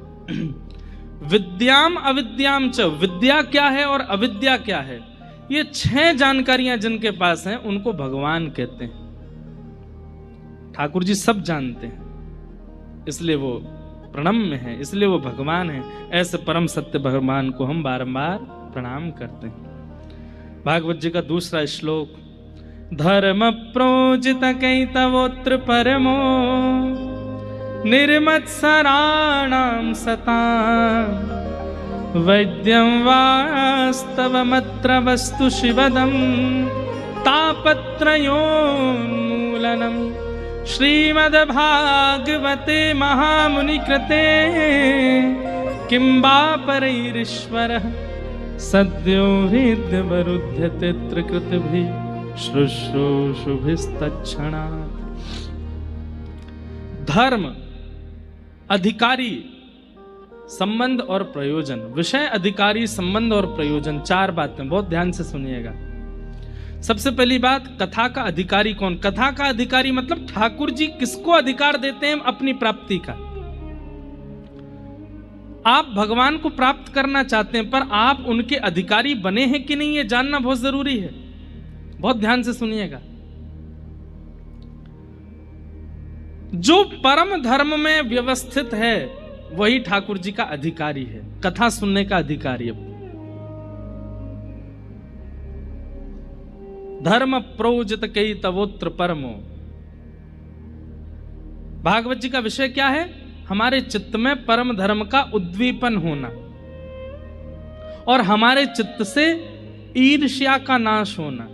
विद्याम अविद्याम च, विद्या क्या है और अविद्या क्या है, ये 6 जानकारियां जिनके पास हैं उनको भगवान कहते हैं। ठाकुर जी सब जानते हैं, इसलिए वो प्रणम्य है, इसलिए वो भगवान है। ऐसे परम सत्य भगवान को हम बारंबार प्रणाम करते हैं। भागवत जी का दूसरा श्लोक, धर्म प्रोजित कैतवोत्र परमो निर्मत्सराणां सतां, वैद्यं वास्तवमत्र वस्तु शिवदं, तापत्रयोन्मूलनं, श्रीमद्भागवते महामुनिकृते, किं वा परैरीश्वरः सद्यो हृद्यवरुध्यते त्रिकृतिभिः शुश्रूषुभिस्तत्क्षणात्। धर्म, अधिकारी, संबंध और प्रयोजन। विषय, अधिकारी, संबंध और प्रयोजन, 4 बातें बहुत ध्यान से सुनिएगा। सबसे पहली बात, कथा का अधिकारी कौन। कथा का अधिकारी मतलब ठाकुर जी किसको अधिकार देते हैं अपनी प्राप्ति का। आप भगवान को प्राप्त करना चाहते हैं, पर आप उनके अधिकारी बने हैं कि नहीं, ये जानना बहुत जरूरी है। बहुत ध्यान से सुनिएगा। जो परम धर्म में व्यवस्थित है वही ठाकुर जी का अधिकारी है, कथा सुनने का अधिकारी है। धर्म प्रोजित कई तवोत्र परमो। भागवत जी का विषय क्या है? हमारे चित्त में परम धर्म का उद्दीपन होना और हमारे चित्त से ईर्ष्या का नाश होना।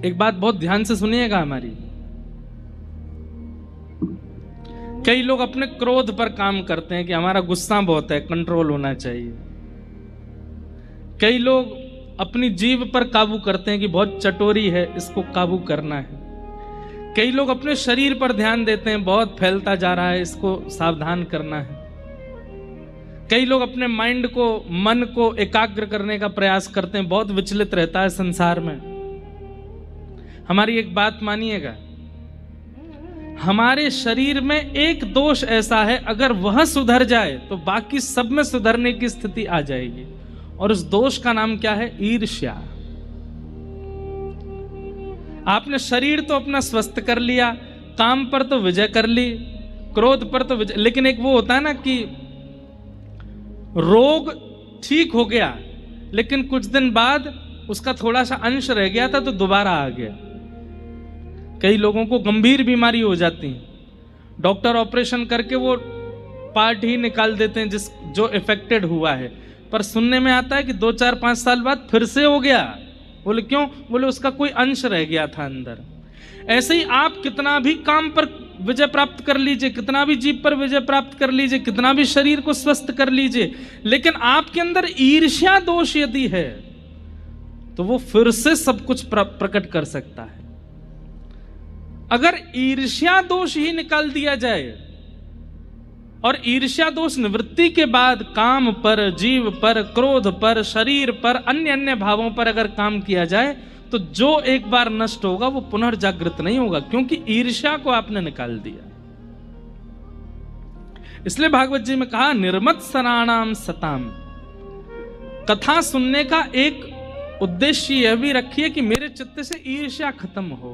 एक बात बहुत ध्यान से सुनिएगा हमारी। कई लोग अपने क्रोध पर काम करते हैं कि हमारा गुस्सा बहुत है, कंट्रोल होना चाहिए। कई लोग अपनी जीभ पर काबू करते हैं कि बहुत चटोरी है, इसको काबू करना है। कई लोग अपने शरीर पर ध्यान देते हैं, बहुत फैलता जा रहा है, इसको सावधान करना है। कई लोग अपने माइंड को, मन को एकाग्र करने का प्रयास करते हैं, बहुत विचलित रहता है संसार में। हमारी एक बात मानिएगा, हमारे शरीर में एक दोष ऐसा है, अगर वह सुधर जाए तो बाकी सब में सुधरने की स्थिति आ जाएगी। और उस दोष का नाम क्या है? ईर्ष्या। आपने शरीर तो अपना स्वस्थ कर लिया, काम पर तो विजय कर ली, क्रोध पर तो विजय, लेकिन एक वो होता है ना कि रोग ठीक हो गया लेकिन कुछ दिन बाद उसका थोड़ा सा अंश रह गया था तो दोबारा आ गया। कई लोगों को गंभीर बीमारी हो जाती है, डॉक्टर ऑपरेशन करके वो पार्ट ही निकाल देते हैं जो इफेक्टेड हुआ है, पर सुनने में आता है कि 2, 4, 5 साल बाद फिर से हो गया। बोले क्यों? बोले उसका कोई अंश रह गया था अंदर। ऐसे ही आप कितना भी काम पर विजय प्राप्त कर लीजिए, कितना भी जीभ पर विजय प्राप्त कर लीजिए, कितना भी शरीर को स्वस्थ कर लीजिए, लेकिन आपके अंदर ईर्ष्या दोष यदि है तो वो फिर से सब कुछ प्रकट कर सकता है। अगर ईर्ष्या दोष ही निकाल दिया जाए और ईर्ष्या दोष निवृत्ति के बाद काम पर, जीव पर, क्रोध पर, शरीर पर, अन्य अन्य भावों पर अगर काम किया जाए तो जो एक बार नष्ट होगा वो पुनर्जागृत नहीं होगा, क्योंकि ईर्ष्या को आपने निकाल दिया। इसलिए भागवत जी में कहा निर्मत सराणाम सताम। कथा सुनने का एक उद्देश्य यह भी रखिए कि मेरे चित्त से ईर्ष्या खत्म हो।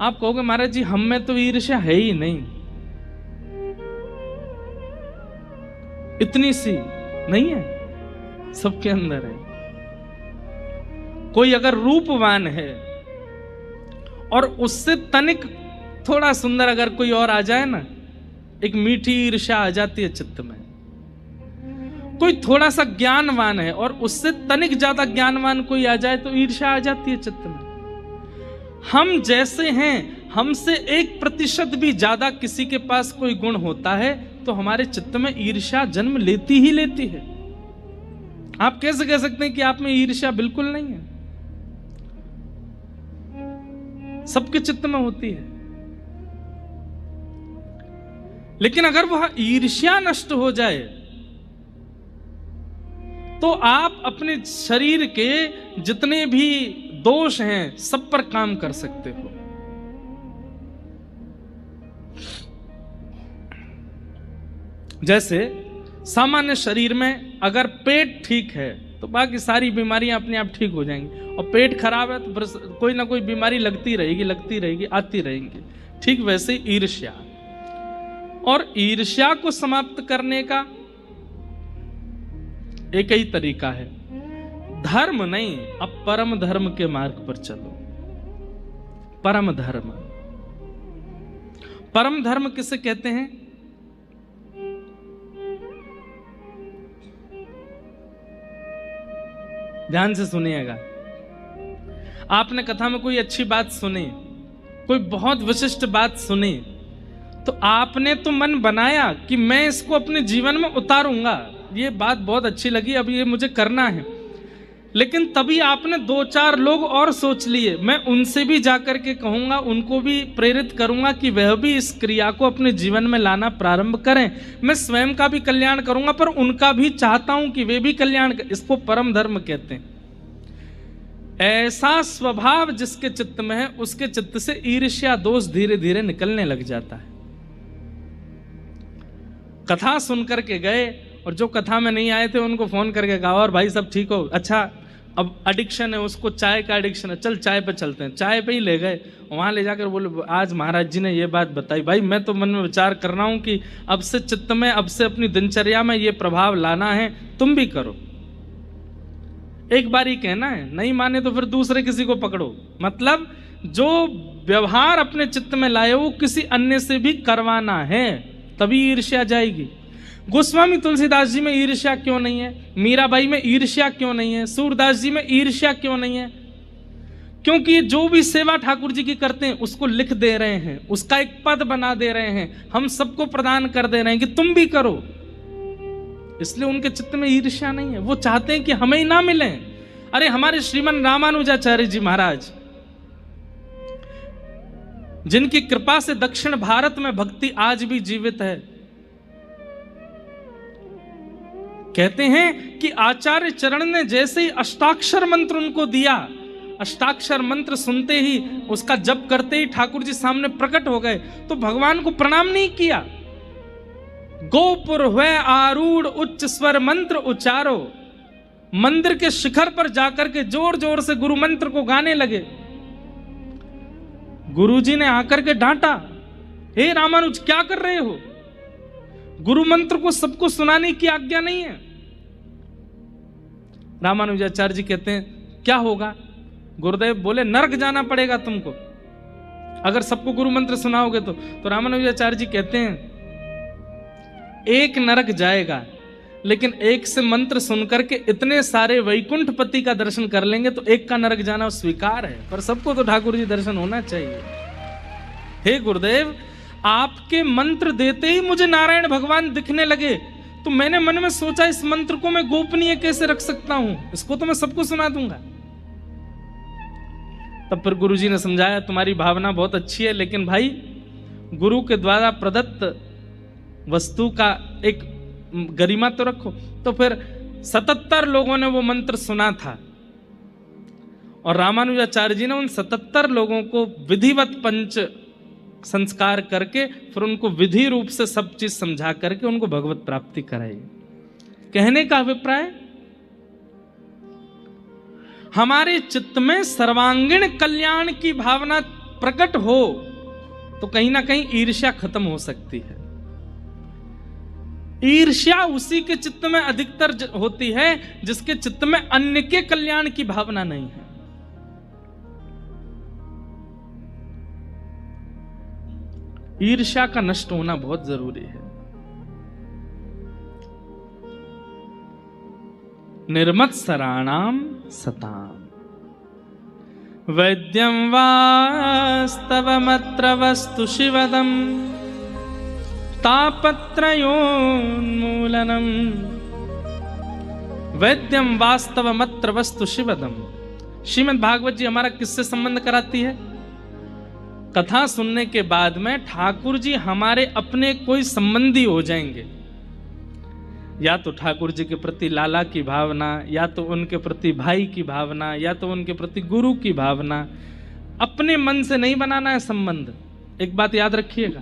आप कहोगे महाराज जी हम में तो ईर्ष्या है ही नहीं, इतनी सी नहीं है, सबके अंदर है। कोई अगर रूपवान है और उससे तनिक थोड़ा सुंदर अगर कोई और आ जाए ना, एक मीठी ईर्ष्या आ जाती है चित्त में। कोई थोड़ा सा ज्ञानवान है और उससे तनिक ज्यादा ज्ञानवान कोई आ जाए तो ईर्ष्या आ जाती है चित्त में। हम जैसे हैं, हमसे 1% भी ज्यादा किसी के पास कोई गुण होता है तो हमारे चित्त में ईर्ष्या जन्म लेती ही लेती है। आप कैसे कह सकते हैं कि आप में ईर्ष्या बिल्कुल नहीं है? सबके चित्त में होती है। लेकिन अगर वह ईर्ष्या नष्ट हो जाए तो आप अपने शरीर के जितने भी दोष हैं सब पर काम कर सकते हो। जैसे सामान्य शरीर में अगर पेट ठीक है तो बाकी सारी बीमारियां अपने आप ठीक हो जाएंगी, और पेट खराब है तो कोई ना कोई बीमारी लगती रहेगी, आती रहेंगी। ठीक वैसे ईर्ष्या, और ईर्ष्या को समाप्त करने का एक ही तरीका है, धर्म नहीं, अब परम धर्म के मार्ग पर चलो। परम धर्म, परम धर्म किसे कहते हैं? ध्यान से सुनिएगा। आपने कथा में कोई अच्छी बात सुनी, कोई बहुत विशिष्ट बात सुनी, तो आपने तो मन बनाया कि मैं इसको अपने जीवन में उतारूंगा, ये बात बहुत अच्छी लगी, अब ये मुझे करना है। लेकिन तभी आपने 2-4 लोग और सोच लिए, मैं उनसे भी जाकर के कहूंगा, उनको भी प्रेरित करूंगा कि वह भी इस क्रिया को अपने जीवन में लाना प्रारंभ करें। मैं स्वयं का भी कल्याण करूंगा पर उनका भी चाहता हूं कि वे भी कल्याण करें। इसको परम धर्म कहते हैं। ऐसा स्वभाव जिसके चित्त में है उसके चित्त से ईर्ष्या दोष धीरे धीरे निकलने लग जाता है। कथा सुन करके गए और जो कथा में नहीं आए थे उनको फोन करके कहा और भाई सब ठीक हो, अच्छा अब एडिक्शन है उसको, चाय का एडिक्शन है, चल चाय पे चलते हैं। चाय पे ही ले गए, वहां ले जाकर बोले आज महाराज जी ने ये बात बताई। भाई मैं तो मन में विचार कर रहा हूं कि अब से चित्त में, अब से अपनी दिनचर्या में ये प्रभाव लाना है, तुम भी करो। एक बार ही कहना है, नहीं माने तो फिर दूसरे किसी को पकड़ो। मतलब जो व्यवहार अपने चित्त में लाए वो किसी अन्य से भी करवाना है, तभी ईर्ष्या जाएगी। गोस्वामी तुलसीदास जी में ईर्ष्या क्यों नहीं है? मीराबाई में ईर्ष्या क्यों नहीं है? सूरदास जी में ईर्ष्या क्यों नहीं है? क्योंकि जो भी सेवा ठाकुर जी की करते हैं उसको लिख दे रहे हैं, उसका एक पद बना दे रहे हैं, हम सबको प्रदान कर दे रहे हैं कि तुम भी करो। इसलिए उनके चित्त में ईर्ष्या नहीं है। वो चाहते हैं कि हमें ही ना मिले, अरे हमारे श्रीमन रामानुजाचार्य जी महाराज, जिनकी कृपा से दक्षिण भारत में भक्ति आज भी जीवित है, कहते हैं कि आचार्य चरण ने जैसे ही अष्टाक्षर मंत्र उनको दिया, अष्टाक्षर मंत्र सुनते ही, उसका जप करते ही ठाकुर जी सामने प्रकट हो गए, तो भगवान को प्रणाम नहीं किया। गोपुर हुए आरूढ़ उच्च स्वर मंत्र उच्चारो, मंदिर के शिखर पर जाकर के जोर जोर से गुरु मंत्र को गाने लगे। गुरुजी ने आकर के डांटा, हे रामानुज क्या कर रहे हो, गुरु मंत्र को सबको सुनाने की आज्ञा नहीं है। रामानुजाचार्य जी कहते हैं क्या होगा? गुरुदेव बोले नरक जाना पड़ेगा तुमको अगर सबको गुरु मंत्र सुनाओगे तो रामानुजाचार्य जी कहते हैं एक नरक जाएगा, लेकिन एक से मंत्र सुनकर के इतने सारे वैकुंठपति का दर्शन कर लेंगे तो एक का नरक जाना स्वीकार है, पर सबको तो ठाकुर जी दर्शन होना चाहिए। हे गुरुदेव, आपके मंत्र देते ही मुझे नारायण भगवान दिखने लगे, तो मैंने मन में सोचा इस मंत्र को मैं गोपनीय कैसे रख सकता हूं, इसको तो मैं सबको सुना दूंगा। तब फिर गुरुजी ने समझाया तुम्हारी भावना बहुत अच्छी है, लेकिन भाई गुरु के द्वारा प्रदत्त वस्तु का एक गरिमा तो रखो। तो फिर 77 लोगों ने वो मंत्र सुना था और रामानुजाचार्य जी ने उन 77 लोगों को विधिवत पंच संस्कार करके फिर उनको विधि रूप से सब चीज समझा करके उनको भगवत प्राप्ति कराई। कहने का अभिप्राय, हमारे चित्त में सर्वांगीण कल्याण की भावना प्रकट हो तो कहीं ना कहीं ईर्ष्या खत्म हो सकती है। ईर्ष्या उसी के चित्त में अधिकतर होती है जिसके चित्त में अन्य के कल्याण की भावना नहीं है। ईर्ष्या का नष्ट होना बहुत जरूरी है। निर्मत्सराणाम सताम वैद्यं वास्तवमत्र वस्तु शिवदम तापत्रयोन्मूलनम। वैद्यं वास्तवमत्र वस्तु शिवदम। श्रीमद् भागवत जी हमारा किससे संबंध कराती है? कथा सुनने के बाद में ठाकुर जी हमारे अपने कोई संबंधी हो जाएंगे, या तो ठाकुर जी के प्रति लाला की भावना, या तो उनके प्रति भाई की भावना, या तो उनके प्रति गुरु की भावना। अपने मन से नहीं बनाना है संबंध। एक बात याद रखिएगा,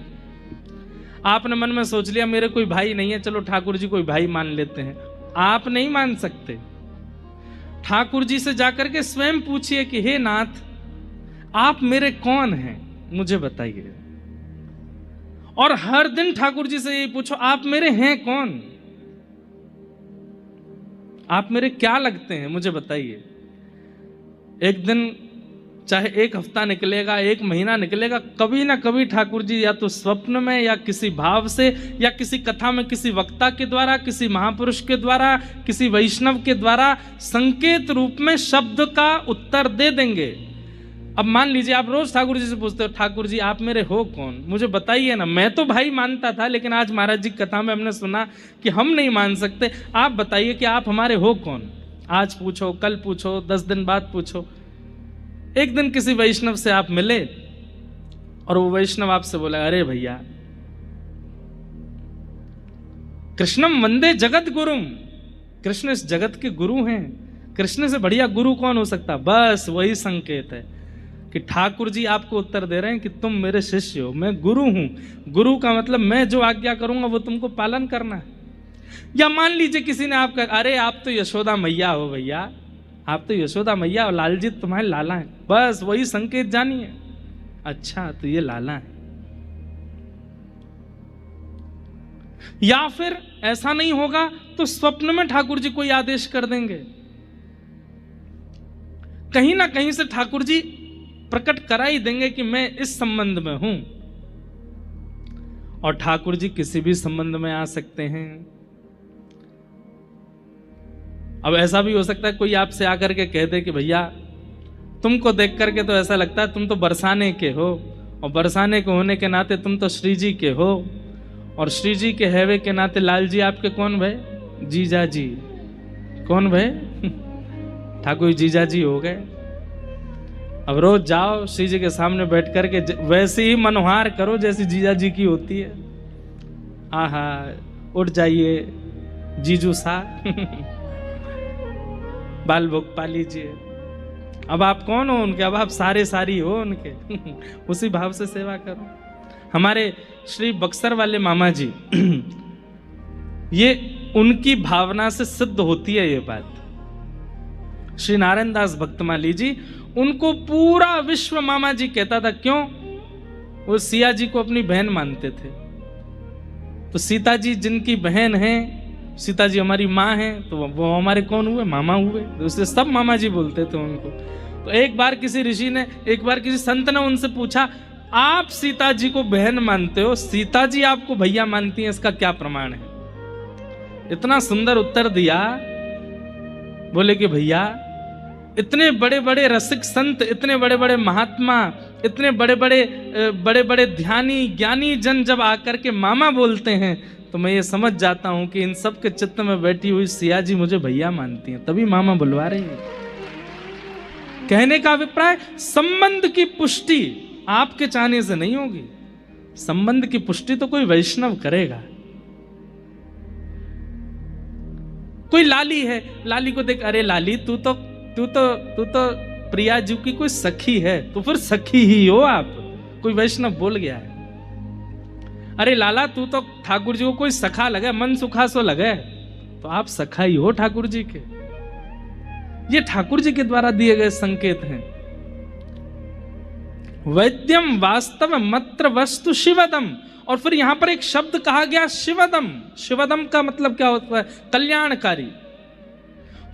आपने मन में सोच लिया मेरे कोई भाई नहीं है, चलो ठाकुर जी कोई भाई मान लेते हैं, आप नहीं मान सकते। ठाकुर जी से जाकर के स्वयं पूछिए कि हे नाथ, आप मेरे कौन हैं, मुझे बताइए। और हर दिन ठाकुर जी से यही पूछो, आप मेरे हैं कौन, आप मेरे क्या लगते हैं, मुझे बताइए। एक दिन चाहे एक हफ्ता निकलेगा, एक महीना निकलेगा, कभी ना कभी ठाकुर जी या तो स्वप्न में या किसी भाव से या किसी कथा में किसी वक्ता के द्वारा, किसी महापुरुष के द्वारा, किसी वैष्णव के द्वारा संकेत रूप में शब्द का उत्तर दे देंगे। अब मान लीजिए आप रोज ठाकुर जी से पूछते हो, ठाकुर जी आप मेरे हो कौन, मुझे बताइए ना। मैं तो भाई मानता था, लेकिन आज महाराज जी की कथा में हमने सुना कि हम नहीं मान सकते। आप बताइए कि आप हमारे हो कौन। आज पूछो, कल पूछो, 10 दिन बाद पूछो। एक दिन किसी वैष्णव से आप मिले और वो वैष्णव आपसे बोला, अरे भैया कृष्णम वंदे जगत गुरुम, कृष्ण इस जगत के गुरु हैं, कृष्ण से बढ़िया गुरु कौन हो सकता। बस वही संकेत है कि ठाकुर जी आपको उत्तर दे रहे हैं कि तुम मेरे शिष्य हो, मैं गुरु हूं। गुरु का मतलब मैं जो आज्ञा करूंगा वो तुमको पालन करना है। या मान लीजिए किसी ने आपका, अरे आप तो यशोदा मैया हो भैया, आप तो यशोदा मैया और लाल जी तुम्हारे लाला हैं। बस वही संकेत जानिए, अच्छा तो ये लाला है। या फिर ऐसा नहीं होगा तो स्वप्न में ठाकुर जी कोई आदेश कर देंगे। कहीं ना कहीं से ठाकुर जी प्रकट करा ही देंगे कि मैं इस संबंध में हूं। और ठाकुर जी किसी भी संबंध में आ सकते हैं। अब ऐसा भी हो सकता है कोई आपसे आकर के कह दे कि भैया तुमको देख करके तो ऐसा लगता है तुम तो बरसाने के हो, और बरसाने के होने के नाते तुम तो श्री जी के हो, और श्री जी के हैवे के नाते लाल जी आपके कौन भय? जीजा जी। कौन भय? ठाकुर जीजा जी हो गए। अब रोज जाओ श्री जी के सामने बैठ करके वैसे ही मनोहार करो जैसी जीजा जी की होती है। आहा, उठ जाइए जीजू सा बाल भोग पा लीजिए। अब आप कौन हो उनके, अब आप सारे सारी हो उनके उसी भाव से सेवा करो। हमारे श्री बक्सर वाले मामा जी ये उनकी भावना से सिद्ध होती है ये बात। श्री नारायण दास भक्तमाली जी, उनको पूरा विश्व मामा जी कहता था। क्यों? वो सिया जी को अपनी बहन मानते थे। तो सीता जी जिनकी बहन है, सीता जी हमारी माँ हैं, तो वो हमारे कौन हुए? मामा हुए। तो इसलिए सब मामा जी बोलते थे उनको। तो एक बार किसी ऋषि ने, एक बार किसी संत ने उनसे पूछा, आप सीता जी को बहन मानते हो, सीता जी आपको भैया मानती हैं, इसका क्या प्रमाण है? इतना सुंदर उत्तर दिया। बोले कि भैया, इतने बड़े बड़े रसिक संत, इतने बड़े बड़े महात्मा, इतने बड़े बड़े ध्यानी ज्ञानी जन जब आकर के मामा बोलते हैं तो मैं ये समझ जाता हूं कि इन सब के चित्त में बैठी हुई सिया जी मुझे भैया मानती हैं, तभी मामा बुलवा रही है। कहने का अभिप्राय, संबंध की पुष्टि आपके चाहने से नहीं होगी, संबंध की पुष्टि तो कोई वैष्णव करेगा। कोई लाली है, लाली को देख, अरे लाली तू तो प्रिया जी की कोई सखी है, तो फिर सखी ही हो आप। कोई वैष्णव बोल गया है, अरे लाला तू तो ठाकुर जी को कोई सखा लगे, मन सुखा सो लगे, तो आप सखा ही हो ठाकुर जी के। ये ठाकुर जी के द्वारा दिए गए संकेत हैं। वैद्यम वास्तव मत्र वस्तु शिवदम, और फिर यहां पर एक शब्द कहा गया शिवदम। शिवदम का मतलब क्या होता है? कल्याणकारी।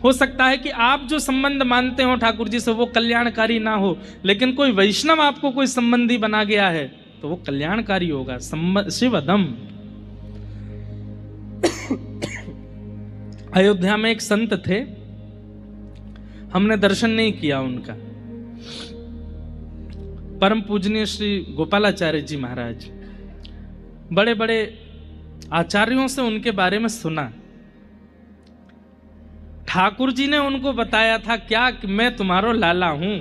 हो सकता है कि आप जो संबंध मानते हो ठाकुर जी से वो कल्याणकारी ना हो, लेकिन कोई वैष्णव आपको कोई संबंधी बना गया है तो वो कल्याणकारी होगा। शिवदम। अयोध्या में एक संत थे, हमने दर्शन नहीं किया उनका, परम पूजनीय श्री गोपालाचार्य जी महाराज। बड़े बड़े आचार्यों से उनके बारे में सुना। ठाकुर जी ने उनको बताया था क्या कि मैं तुम्हारो लाला हूं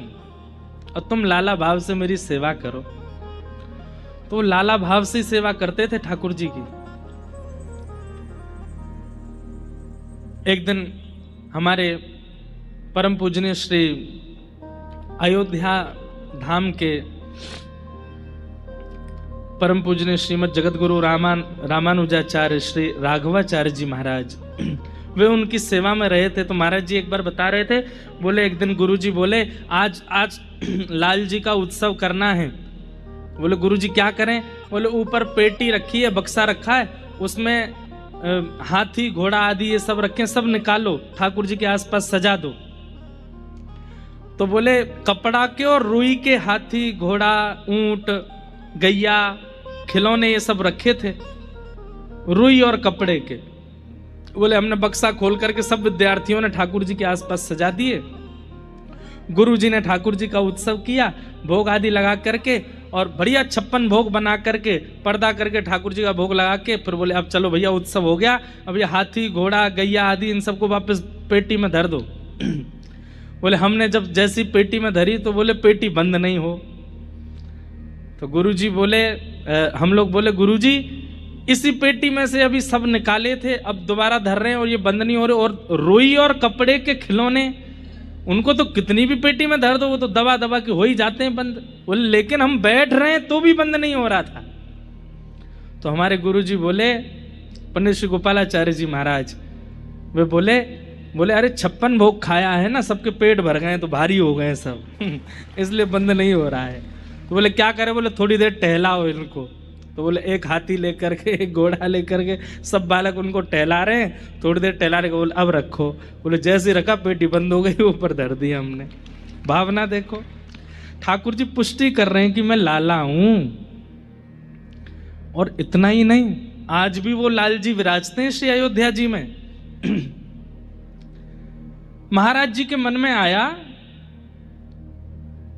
और तुम लाला भाव से मेरी सेवा करो। तो लाला भाव से सेवा करते थे ठाकुर जी की। एक दिन हमारे परम पूजनीय श्री अयोध्या धाम के परम पूजनीय श्रीमद जगत गुरु रामानुजाचार्य श्री राघवाचार्य जी महाराज, वे उनकी सेवा में रहे थे। तो महाराज जी एक बार बता रहे थे, बोले एक दिन गुरुजी बोले आज लाल जी का उत्सव करना है। बोले गुरुजी क्या करें? बोले ऊपर पेटी रखी है, बक्सा रखा है, उसमें हाथी घोड़ा आदि ये सब रखे, सब निकालो, ठाकुर जी के आसपास सजा दो। तो बोले कपड़ा के और रुई के हाथी घोड़ा ऊंट गैया खिलौने ये सब रखे थे, रुई और कपड़े के। बोले हमने बक्सा खोल करके सब विद्यार्थियों ने ठाकुर जी के आसपास सजा दिए। गुरु जी ने ठाकुर जी का उत्सव किया, भोग आदि लगा करके, और बढ़िया 56 भोग बना करके पर्दा करके ठाकुर जी का भोग लगा के फिर बोले अब चलो भैया उत्सव हो गया, अब ये हाथी घोड़ा गैया आदि इन सबको वापस पेटी में धर दो। बोले हमने जब जैसी पेटी में धरी तो बोले पेटी बंद नहीं हो। तो गुरुजी बोले हम लोग बोले गुरुजी इसी पेटी में से अभी सब निकाले थे, अब दोबारा धर रहे हैं और ये बंद नहीं हो रहे, और रुई और कपड़े के खिलौने उनको तो कितनी भी पेटी में धर दो वो तो दबा दबा के हो ही जाते हैं बंद। बोले लेकिन हम बैठ रहे हैं तो भी बंद नहीं हो रहा था। तो हमारे गुरुजी बोले, पंडित श्री गोपालाचार्य जी महाराज, वे बोले अरे 56 भोग खाया है ना, सबके पेट भर गए तो भारी हो गए सब इसलिए बंद नहीं हो रहा है। तो बोले क्या करें? बोले थोड़ी देर टहलाओ इनको। तो बोले एक हाथी लेकर के एक घोड़ा लेकर के सब बालक उनको टहला रहे हैं, थोड़ी देर टहला रहे, बोले अब रखो। बोले जैसे रखा पेटी बंद हो गई, ऊपर धर दिया हमने। भावना देखो, ठाकुर जी पुष्टि कर रहे हैं कि मैं लाला हूं। और इतना ही नहीं, आज भी वो लाल जी विराजते हैं श्री अयोध्या जी में। महाराज जी के मन में आया,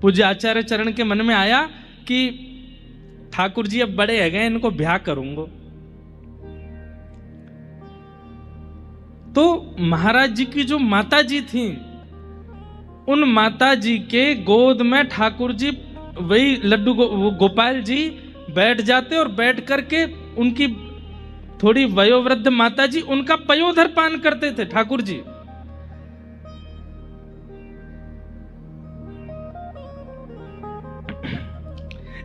पूज्य आचार्य चरण के मन में आया कि ठाकुर जी अब बड़े है गए, इनको ब्याह करूंगा। तो महाराज जी की जो माता जी थी उन माता जी के गोद में ठाकुर जी वही लड्डू वो गोपाल जी बैठ जाते और बैठ करके उनकी थोड़ी वयोवृद्ध माता जी उनका पयोधर पान करते थे ठाकुर जी।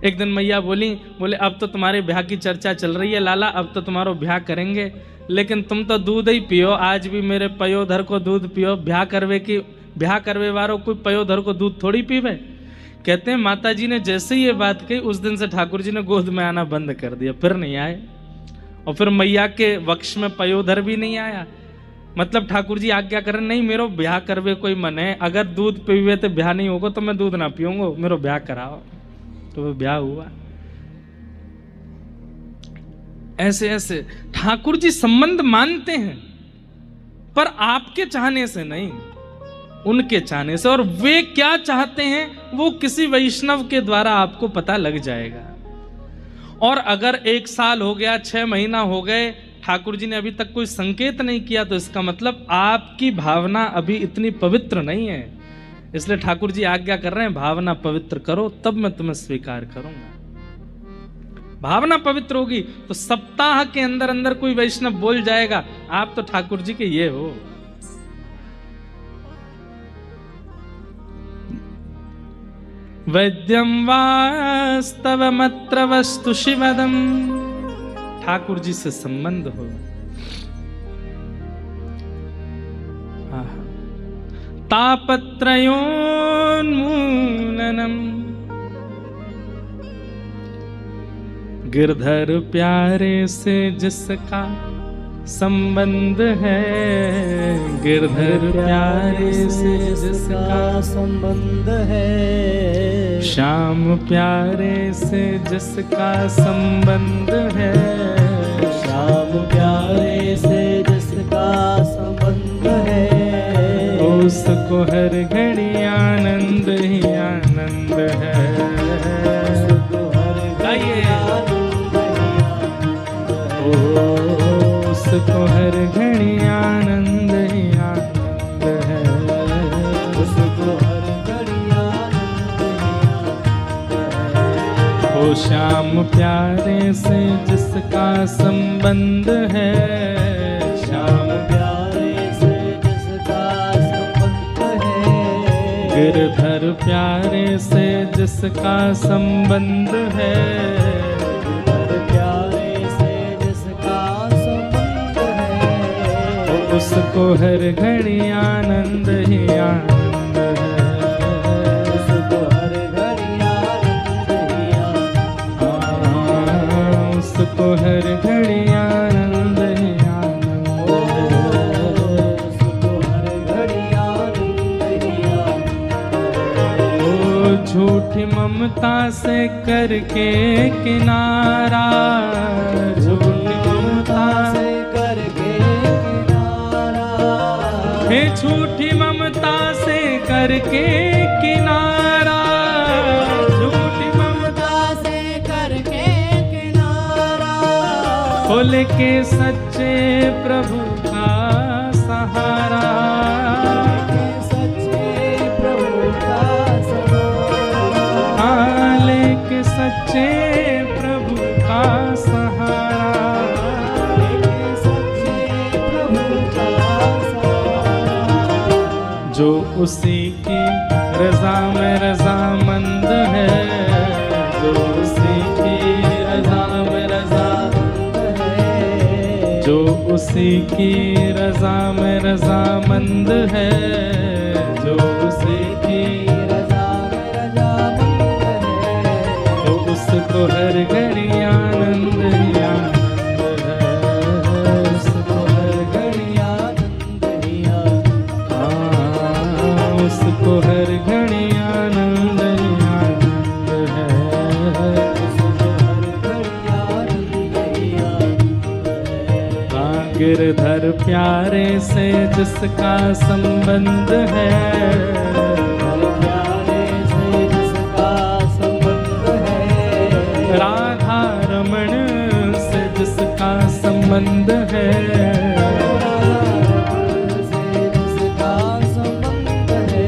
एक दिन मैया बोले अब तो तुम्हारे ब्याह की चर्चा चल रही है लाला, अब तो तुम्हारा ब्याह करेंगे, लेकिन तुम तो दूध ही पियो, आज भी मेरे पयोधर को दूध पियो। ब्याह करवे वालों कोई पयोधर को दूध थोड़ी पीवे। कहते हैं माता जी ने जैसे ही ये बात कही उस दिन से ठाकुर जी ने गोद में आना बंद कर दिया, फिर नहीं आए। और फिर मैया के वक्ष में पयोधर भी नहीं आया। मतलब ठाकुर जी आज्ञा करें नहीं मेरो ब्याह करवे कोई मन है, अगर दूध पीवे तो ब्याह नहीं होगा तो मैं दूध ना पीऊंगा, मेरो ब्याह कराओ। तो वो ब्याह हुआ। ऐसे ऐसे ठाकुर जी संबंध मानते हैं, पर आपके चाहने से नहीं, उनके चाहने से। और वे क्या चाहते हैं वो किसी वैष्णव के द्वारा आपको पता लग जाएगा। और अगर 1 साल हो गया, 6 महीना हो गए, ठाकुर जी ने अभी तक कोई संकेत नहीं किया, तो इसका मतलब आपकी भावना अभी इतनी पवित्र नहीं है। इसलिए ठाकुर जी आज्ञा कर रहे हैं भावना पवित्र करो, तब मैं तुम्हें स्वीकार करूंगा। भावना पवित्र होगी तो सप्ताह के अंदर अंदर कोई वैष्णव बोल जाएगा आप तो ठाकुर जी के ये हो। वैद्यम वास्तवमत्र वस्तु शिवदम, ठाकुर जी से संबंध हो। तापत्रयोन्मूलनम, गिरधर प्यारे से जिसका संबंध है, गिरधर प्यारे से जिसका संबंध है, श्याम प्यारे से जिसका संबंध है, श्याम प्यारे से जिसका संबंध है, उसको हर घड़ी आनंद ही आनंद है। उसको हर घड़ी आनंद ही उसको हर घड़ी आनंद ही आनंद है, उसको हर घड़ी आनंद ही आनंद है। ओ श्याम प्यारे से जिसका संबंध है, श्याम प्यारे से जिसका संबंध है, गिरधर प्यारे से जिसका संबंध है, गिरधर प्यारे से जिसका संबंध है, उसको हर घड़ी आनंद ही आनंद है, उसको हर घड़ी आनंद ही आनंद है, उसको हर घड़ी आनंद ही आनंद है, उसको हर घड़ी आनंद ही आनंद है। ओ झूठी ममता से करके किनारा, झूठी ममता से करके किनारा, हे झूठी ममता से करके किनारा, झूठी ममता से करके किनारा, खोल के सच्चे प्रभु का सहारा, सच्चे प्रभु का सहारा, लेके सच्चे प्रभु का सहारा, सच्चे प्रभु का सहारा, जो उसी की रजा में रजामंद है, जो उसी की रजा में रजामंद है, जो उसी की रजा में रजामंद है, जो उसी की रजा में रजामंद है, तो उसको हर घड़ी आनंद ही आनंद है, उसको हर घड़ी आनंद ही आनंद है, उसको हर घड़ी आनंद ही आनंद है, उसको हर घड़ी आनंद ही आनंद है। गिरधर प्यारे से जिसका संबंध है, प्यारे से जिसका संबंध है, राधा रमण से जिसका संबंध है, से जिसका संबंध है,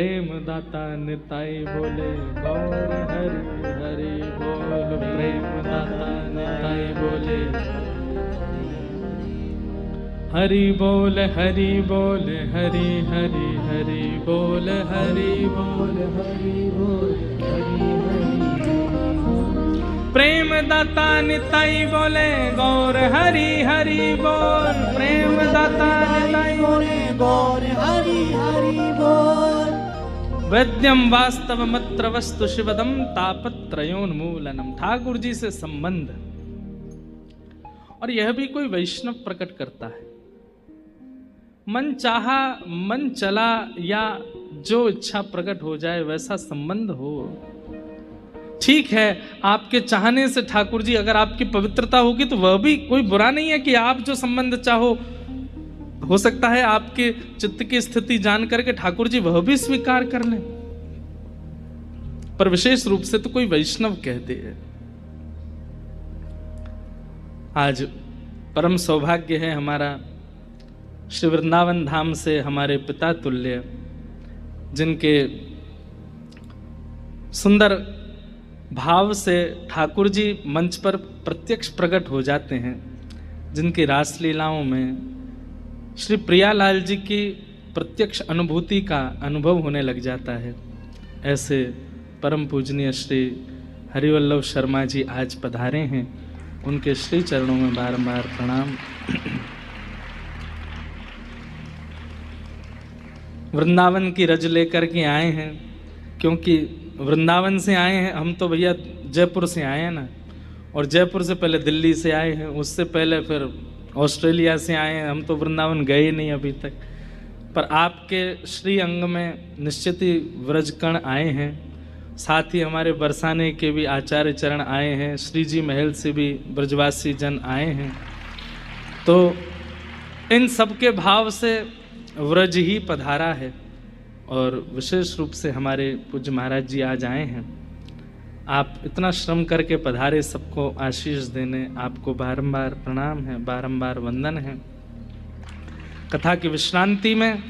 प्रेम दाता निताई बोले गौर हरि हरि बोल। प्रेम दाता निताई बोले हरि बोल हरि बोल हरि हरि हरि बोल हरि बोल हरि बोल हरि हरि। प्रेम दाता निताई बोले गौर हरि हरि बोल। प्रेम दाता निताई बोले गौर हरि हरि बोल। वैद्यम वास्तवमत्र वस्तु शिवदम तापत्रयोन्मूलनम। ठाकुर जी से संबंध, और यह भी कोई वैष्णव प्रकट करता है। मन चाहा मन चला या जो इच्छा प्रकट हो जाए वैसा संबंध हो, ठीक है। आपके चाहने से ठाकुर जी, अगर आपकी पवित्रता होगी तो वह भी कोई बुरा नहीं है कि आप जो संबंध चाहो, हो सकता है आपके चित्त की स्थिति जान करके ठाकुर जी वह भी स्वीकार कर लें। पर विशेष रूप से तो कोई वैष्णव कहते हैं। आज परम सौभाग्य है हमारा, श्री वृंदावन धाम से हमारे पिता तुल्य, जिनके सुंदर भाव से ठाकुर जी मंच पर प्रत्यक्ष प्रकट हो जाते हैं, जिनकी रास लीलाओं में श्री प्रियालाल जी की प्रत्यक्ष अनुभूति का अनुभव होने लग जाता है। ऐसे परम पूजनीय श्री हरिवल्लभ शर्मा जी आज पधारे हैं। उनके श्री चरणों में बारंबार प्रणाम। वृंदावन की रज लेकर के आए हैं, क्योंकि वृंदावन से आए हैं हम तो भैया, जयपुर से आए हैं ना, और जयपुर से पहले दिल्ली से आए हैं, उससे पहले फिर ऑस्ट्रेलिया से आए हैं। हम तो वृंदावन गए नहीं अभी तक, पर आपके श्री अंग में निश्चित ही व्रजकण आए हैं। साथ ही हमारे बरसाने के भी आचार्य चरण आए हैं, श्री जी महल से भी ब्रजवासी जन आए हैं। तो इन सबके भाव से व्रज ही पधारा है, और विशेष रूप से हमारे पूज्य महाराज जी आज आए हैं। आप इतना श्रम करके पधारे, सबको आशीष देने आपको बारंबार प्रणाम है, बारंबार वंदन है। कथा की विश्रांति में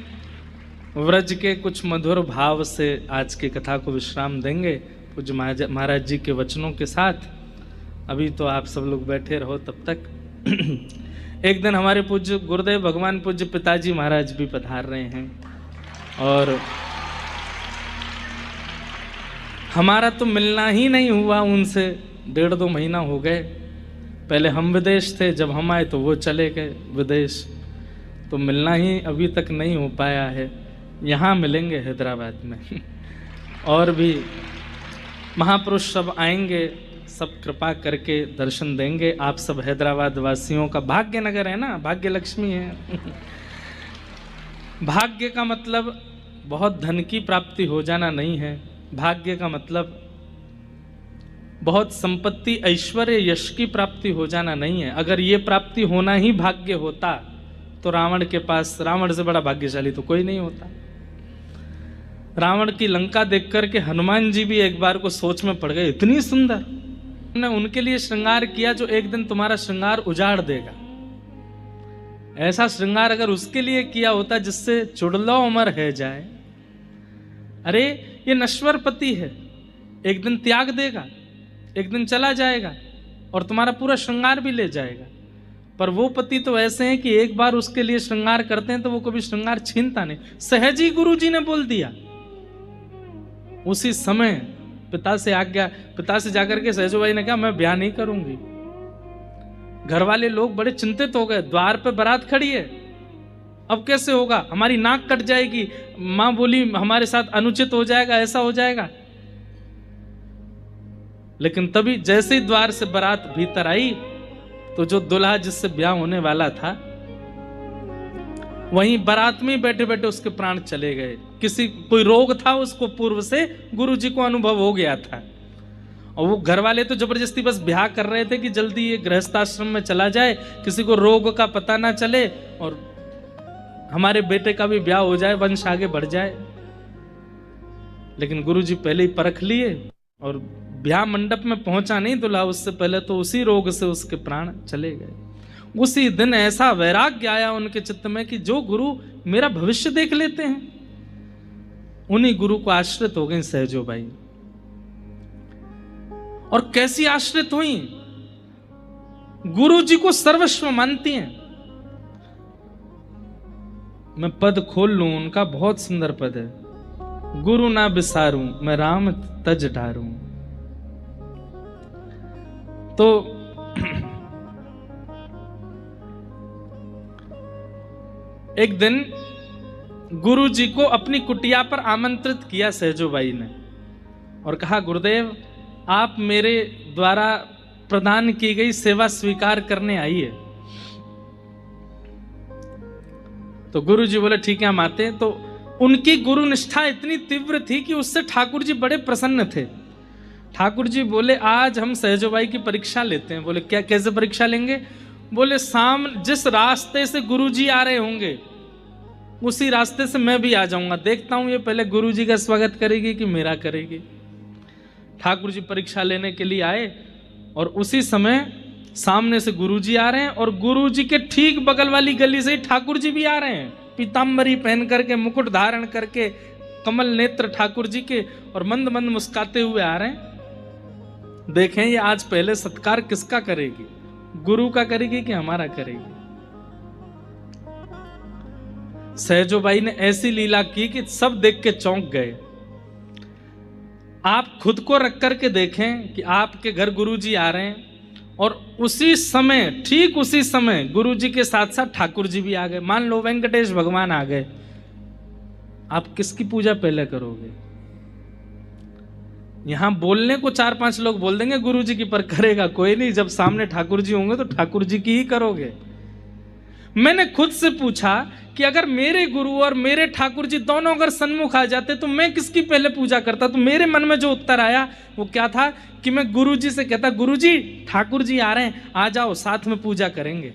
व्रज के कुछ मधुर भाव से आज की कथा को विश्राम देंगे पूज्य महाराज जी के वचनों के साथ। अभी तो आप सब लोग बैठे रहो तब तक। एक दिन हमारे पूज्य गुरुदेव भगवान पूज्य पिताजी महाराज भी पधार रहे हैं, और हमारा तो मिलना ही नहीं हुआ उनसे, 1.5-2 महीना हो गए। पहले हम विदेश थे, जब हम आए तो वो चले गए विदेश, तो मिलना ही अभी तक नहीं हो पाया है। यहाँ मिलेंगे हैदराबाद में। और भी महापुरुष सब आएंगे, सब कृपा करके दर्शन देंगे। आप सब हैदराबाद वासियों का भाग्य नगर है ना, भाग्य लक्ष्मी है। भाग्य का मतलब बहुत धन की प्राप्ति हो जाना नहीं है। भाग्य का मतलब बहुत संपत्ति, ऐश्वर्य, यश की प्राप्ति हो जाना नहीं है। अगर ये प्राप्ति होना ही भाग्य होता तो रावण के पास, रावण से बड़ा भाग्यशाली तो कोई नहीं होता। रावण की लंका देख करके हनुमान जी भी एक बार को सोच में पड़ गए, इतनी सुंदर। उन्होंने उनके लिए श्रृंगार किया जो एक दिन तुम्हारा श्रृंगार उजाड़ देगा। ऐसा श्रृंगार अगर उसके लिए किया होता जिससे चुड़लो अमर है जाए। अरे ये नश्वर पति है, एक दिन त्याग देगा, एक दिन चला जाएगा और तुम्हारा पूरा श्रृंगार भी ले जाएगा। पर वो पति तो ऐसे हैं कि एक बार उसके लिए श्रृंगार करते हैं तो वो कभी श्रृंगार छीनता नहीं। सहज ही गुरु जी ने बोल दिया, उसी समय पिता से आज्ञा, पिता से जाकर के सहजो भाई ने कहा मैं ब्याह नहीं करूंगी। घर वाले लोग बड़े चिंतित हो गए, द्वार पे बारात खड़ी है, अब कैसे होगा, हमारी नाक कट जाएगी। मां बोली हमारे साथ अनुचित हो जाएगा, ऐसा हो जाएगा। लेकिन तभी जैसे ही द्वार से बारात भीतर आई तो जो दुल्हा जिससे ब्याह होने वाला था वहीं बारात में बैठे बैठे उसके प्राण चले गए। कोई रोग था उसको, पूर्व से गुरु जी को अनुभव हो गया था, और वो घर वाले तो जबरदस्ती बस ब्याह कर रहे थे कि जल्दी ये गृहस्थाश्रम में चला जाए, किसी को रोग का पता ना चले और हमारे बेटे का भी ब्याह हो जाए, वंश आगे बढ़ जाए। लेकिन गुरु जी पहले ही परख लिए और ब्याह मंडप में पहुंचा नहीं दूल्हा, उससे पहले तो उसी रोग से उसके प्राण चले गए। उसी दिन ऐसा वैराग्य आया उनके चित्त में कि जो गुरु मेरा भविष्य देख लेते हैं, उन्हीं गुरु को आश्रित हो गई सहजोबाई। और कैसी आश्रित हुई? गुरु जी को सर्वस्व मानती हैं। मैं पद खोल लूं, उनका बहुत सुंदर पद है, गुरु ना बिसारूं मैं राम तज ढारूं। तो एक दिन गुरु जी को अपनी कुटिया पर आमंत्रित किया सहजोबाई ने और कहा, गुरुदेव आप मेरे द्वारा प्रदान की गई सेवा स्वीकार करने आइए। तो गुरु जी बोले ठीक है हम आते हैं। तो उनकी गुरु निष्ठा इतनी तीव्र थी कि उससे ठाकुर जी बड़े प्रसन्न थे। ठाकुर जी बोले आज हम सहजोबाई की परीक्षा लेते हैं। बोले क्या, कैसे परीक्षा लेंगे? बोले जिस रास्ते से गुरु जी आ रहे होंगे उसी रास्ते से मैं भी आ जाऊंगा, देखता हूं ये पहले गुरु जी का स्वागत करेगी कि मेरा करेगी। ठाकुर जी परीक्षा लेने के लिए आए और उसी समय सामने से गुरु जी आ रहे हैं और गुरु जी के ठीक बगल वाली गली से ही ठाकुर जी भी आ रहे हैं, पीताम्बरी पहन करके, मुकुट धारण करके, कमल नेत्र ठाकुर जी के, और मंद मंद मुस्काते हुए आ रहे हैं। देखें ये आज पहले सत्कार किसका करेगी, गुरु का करेगी कि हमारा करेगी? सहजोबाई ने ऐसी लीला की कि सब देख के चौंक गए। आप खुद को रख करके देखें कि आपके घर गुरुजी आ रहे हैं और उसी समय, ठीक उसी समय गुरु जी के साथ साथ ठाकुर जी भी आ गए। मान लो वेंकटेश भगवान आ गए, आप किसकी पूजा पहले करोगे? यहां बोलने को 4-5 लोग बोल देंगे गुरु जी की, पर करेगा कोई नहीं। जब सामने ठाकुर जी होंगे तो ठाकुर जी की ही करोगे। मैंने खुद से पूछा कि अगर मेरे गुरु और मेरे ठाकुर जी दोनों अगर सन्मुख आ जाते तो मैं किसकी पहले पूजा करता? तो मेरे मन में जो उत्तर आया वो क्या था कि मैं गुरु जी से कहता, गुरु जी ठाकुर जी आ रहे हैं, आ जाओ साथ में पूजा करेंगे।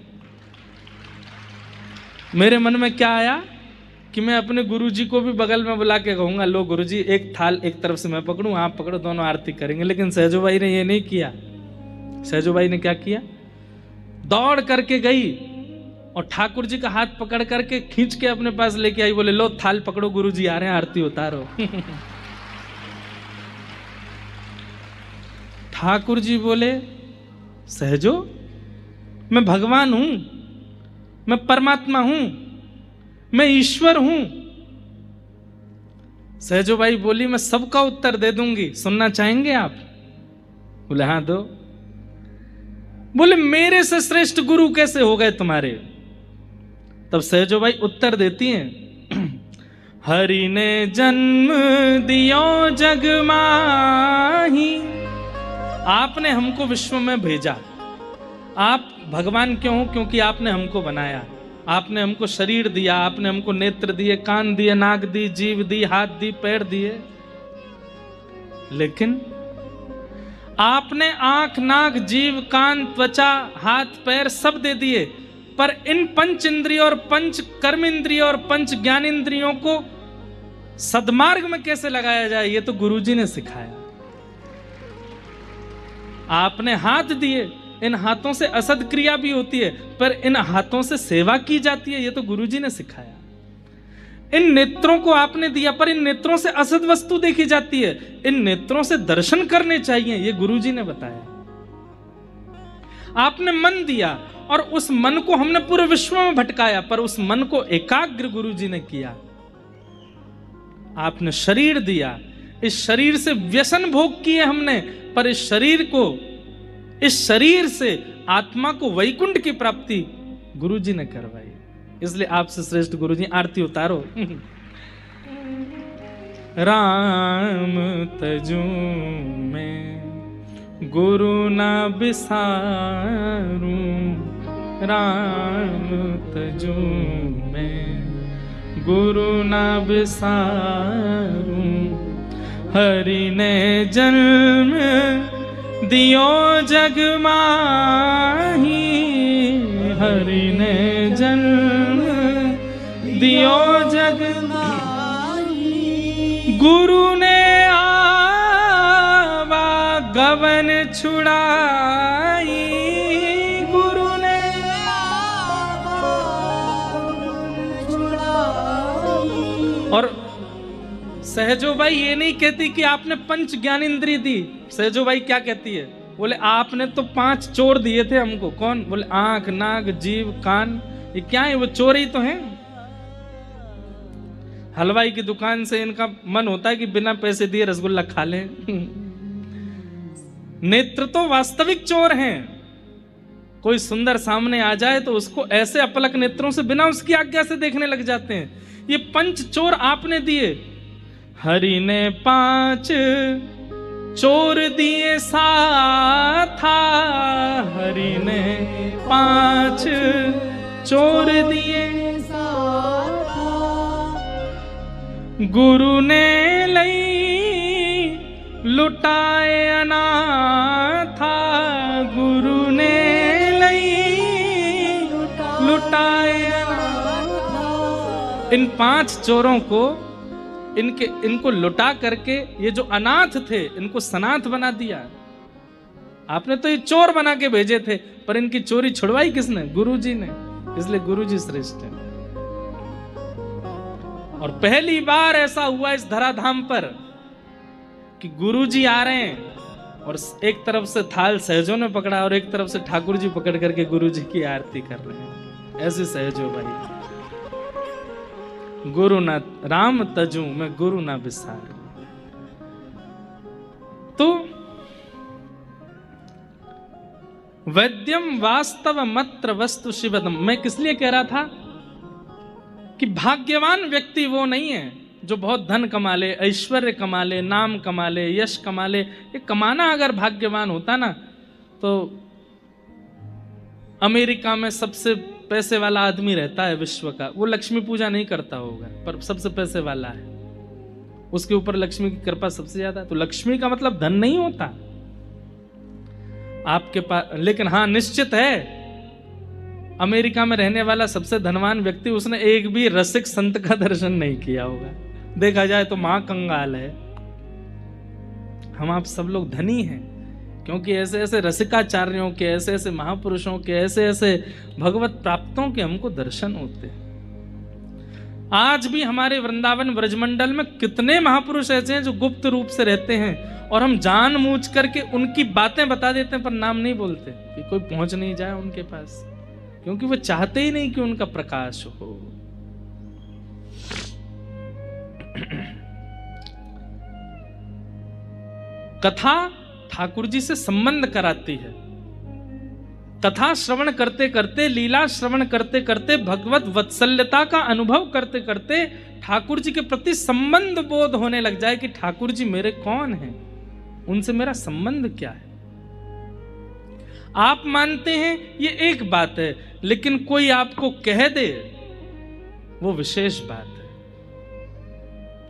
मेरे मन में क्या आया कि मैं अपने गुरु जी को भी बगल में बुला के कहूंगा, लो गुरु जी एक थाल एक तरफ से मैं पकड़ूं, आप पकड़ो, दोनों आरती करेंगे। लेकिन सहजोबाई ने ये नहीं किया। सहजोबाई ने क्या किया? दौड़ करके गई और ठाकुर जी का हाथ पकड़ करके खींच के अपने पास लेके आई। बोले लो थाल पकड़ो, गुरु जी आ रहे हैं, आरती उतारो। ठाकुर जी बोले, सहजो मैं भगवान हूं, मैं परमात्मा हूं, मैं ईश्वर हूं। सहजोबाई बोली, मैं सबका उत्तर दे दूंगी, सुनना चाहेंगे आप? बोले हाँ दो। बोले मेरे से श्रेष्ठ गुरु कैसे हो गए तुम्हारे? तब सहजोबाई उत्तर देती हैं, हरि ने जन्म दियो जग माही, आपने हमको विश्व में भेजा। आप भगवान क्यों हो? क्योंकि आपने हमको बनाया, आपने हमको शरीर दिया, आपने हमको नेत्र दिए, कान दिए, नाक दी, जीभ दी, हाथ दी, पैर दिए। लेकिन आपने आंख, नाक, जीभ, कान, त्वचा, हाथ, पैर सब दे दिए, पर इन पंच इंद्रियों और पंच कर्म इंद्रियों और पंच ज्ञान इंद्रियों को सद्मार्ग में कैसे लगाया जाए, ये तो गुरुजी ने सिखाया। आपने हाथ दिए, इन हाथों से असद क्रिया भी होती है, पर इन हाथों से सेवा की जाती है, ये तो गुरुजी ने सिखाया। इन नेत्रों को आपने दिया, पर इन नेत्रों से असद वस्तु देखी जाती है, इन नेत्रों से दर्शन करने चाहिए, ये गुरुजी ने बताया। आपने मन दिया और उस मन को हमने पूरे विश्व में भटकाया, पर उस मन को एकाग्र गुरुजी ने किया। आपने शरीर दिया, इस शरीर से व्यसन भोग किए हमने, पर इस शरीर से आत्मा को वैकुंठ की प्राप्ति गुरुजी ने करवाई। इसलिए आपसे श्रेष्ठ गुरुजी, आरती उतारो। राम तजू में गुरु ना बिसारूं, राम तजू में गुरु ना बिसारूं, हरि ने जन्म दियो जग माही, हरि ने जन्म दियो जग माही, गुरु ने आवा गवन छुड़ाई, गुरु ने आवा छुड़ाई। और सहजोबाई ये नहीं कहती कि आपने पंच ज्ञानेंद्रिय दी। सहजोबाई क्या कहती है? बोले आपने तो 5 चोर दिए थे हमको। कौन? बोले आंख, नाक, जीभ, कान। ये क्या है? वो चोर ही तो हैं। हलवाई की दुकान से इनका मन होता है कि बिना पैसे दिए रसगुल्ला खा लें। नेत्र तो वास्तविक चोर हैं। कोई सुंदर सामने आ जाए तो उसको ऐसे अपलक नेत्रों से बिना उसकी आज्ञा से देखने लग जाते हैं। ये पंच चोर आपने दिए। हरि ने 5 चोर दिए साथा, हरि ने 5 चोर दिए साथा, गुरु ने लई लुटाए अनाथा, गुरु ने लई लुटाए अनाथा। इन 5 चोरों को इनको लुटा करके ये जो अनाथ थे इनको सनाथ बना दिया। आपने तो ये चोर बना के भेजे थे, पर इनकी चोरी छुड़वाई किसने? गुरुजी ने। इसलिए गुरुजी श्रेष्ठ है। और पहली बार ऐसा हुआ इस धराधाम पर कि गुरुजी आ रहे हैं और एक तरफ से थाल सहजों ने पकड़ा और एक तरफ से ठाकुर जी पकड़ करके गुरुजी की आरती कर रहे हैं। ऐसे सहजो भाई, गुरु ना राम तजू मैं गुरु ना बिसार। तो वैद्यम वास्तव मत्र वस्तु शिवदम। मैं किस लिए कह रहा था कि भाग्यवान व्यक्ति वो नहीं है जो बहुत धन कमा ले, ऐश्वर्य कमा ले, नाम कमा ले, यश कमा ले। ये कमाना अगर भाग्यवान होता ना तो अमेरिका में सबसे पैसे वाला आदमी रहता है विश्व का, वो लक्ष्मी पूजा नहीं करता होगा पर सबसे पैसे वाला है, उसके ऊपर लक्ष्मी की कृपा सबसे ज्यादा। तो लक्ष्मी का मतलब धन नहीं होता आपके पास। लेकिन हाँ निश्चित है अमेरिका में रहने वाला सबसे धनवान व्यक्ति उसने एक भी रसिक संत का दर्शन नहीं किया होगा। देखा जाए तो महाकंगाल है। हम आप सब लोग धनी हैं क्योंकि ऐसे ऐसे रसिकाचार्यों के, ऐसे ऐसे महापुरुषों के, ऐसे ऐसे भगवत प्राप्तों के हमको दर्शन होते हैं। आज भी हमारे वृंदावन ब्रजमंडल में कितने महापुरुष ऐसे हैं जो गुप्त रूप से रहते हैं और हम जानबूझ करके उनकी बातें बता देते हैं पर नाम नहीं बोलते कि कोई पहुंच नहीं जाए उनके पास, क्योंकि वो चाहते ही नहीं कि उनका प्रकाश हो। कथा ठाकुर जी से संबंध कराती है। कथा श्रवण करते करते, लीला श्रवण करते करते, भगवत वत्सल्यता का अनुभव करते करते ठाकुर जी के प्रति संबंध बोध होने लग जाए कि ठाकुर जी मेरे कौन हैं, उनसे मेरा संबंध क्या है। आप मानते हैं ये एक बात है, लेकिन कोई आपको कह दे वो विशेष बात है।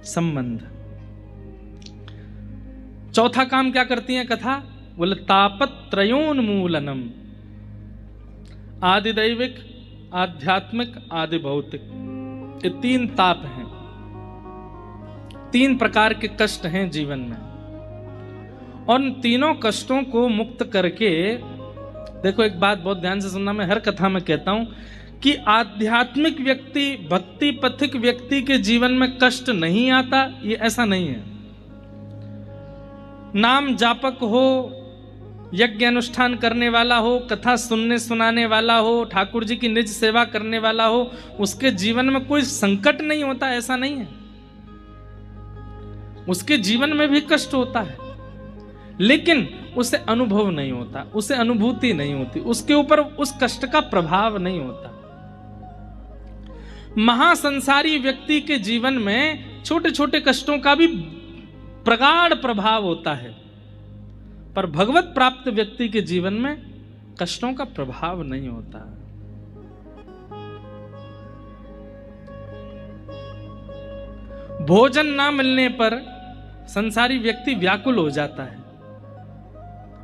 संबंध। चौथा काम क्या करती है कथा? बोले तापत्रयोन्मूलनम। आदि दैविक, आध्यात्मिक, आदि भौतिक, ये 3 ताप हैं, 3 प्रकार के कष्ट हैं जीवन में। और उन तीनों कष्टों को मुक्त करके, देखो एक बात बहुत ध्यान से सुनना, मैं हर कथा में कहता हूं कि आध्यात्मिक व्यक्ति, भक्ति पथिक व्यक्ति के जीवन में कष्ट नहीं आता, ये ऐसा नहीं है। नाम जापक हो, यज्ञ अनुष्ठान करने वाला हो, कथा सुनने सुनाने वाला हो, ठाकुर जी की निज सेवा करने वाला हो, उसके जीवन में कोई संकट नहीं होता, ऐसा नहीं है। उसके जीवन में भी कष्ट होता है, लेकिन उसे अनुभव नहीं होता, उसे अनुभूति नहीं होती, उसके ऊपर उस कष्ट का प्रभाव नहीं होता। महासंसारी व्यक्ति के जीवन में छोटे छोटे कष्टों का भी प्रगाढ़ प्रभाव होता है, पर भगवत प्राप्त व्यक्ति के जीवन में कष्टों का प्रभाव नहीं होता। भोजन ना मिलने पर संसारी व्यक्ति व्याकुल हो जाता है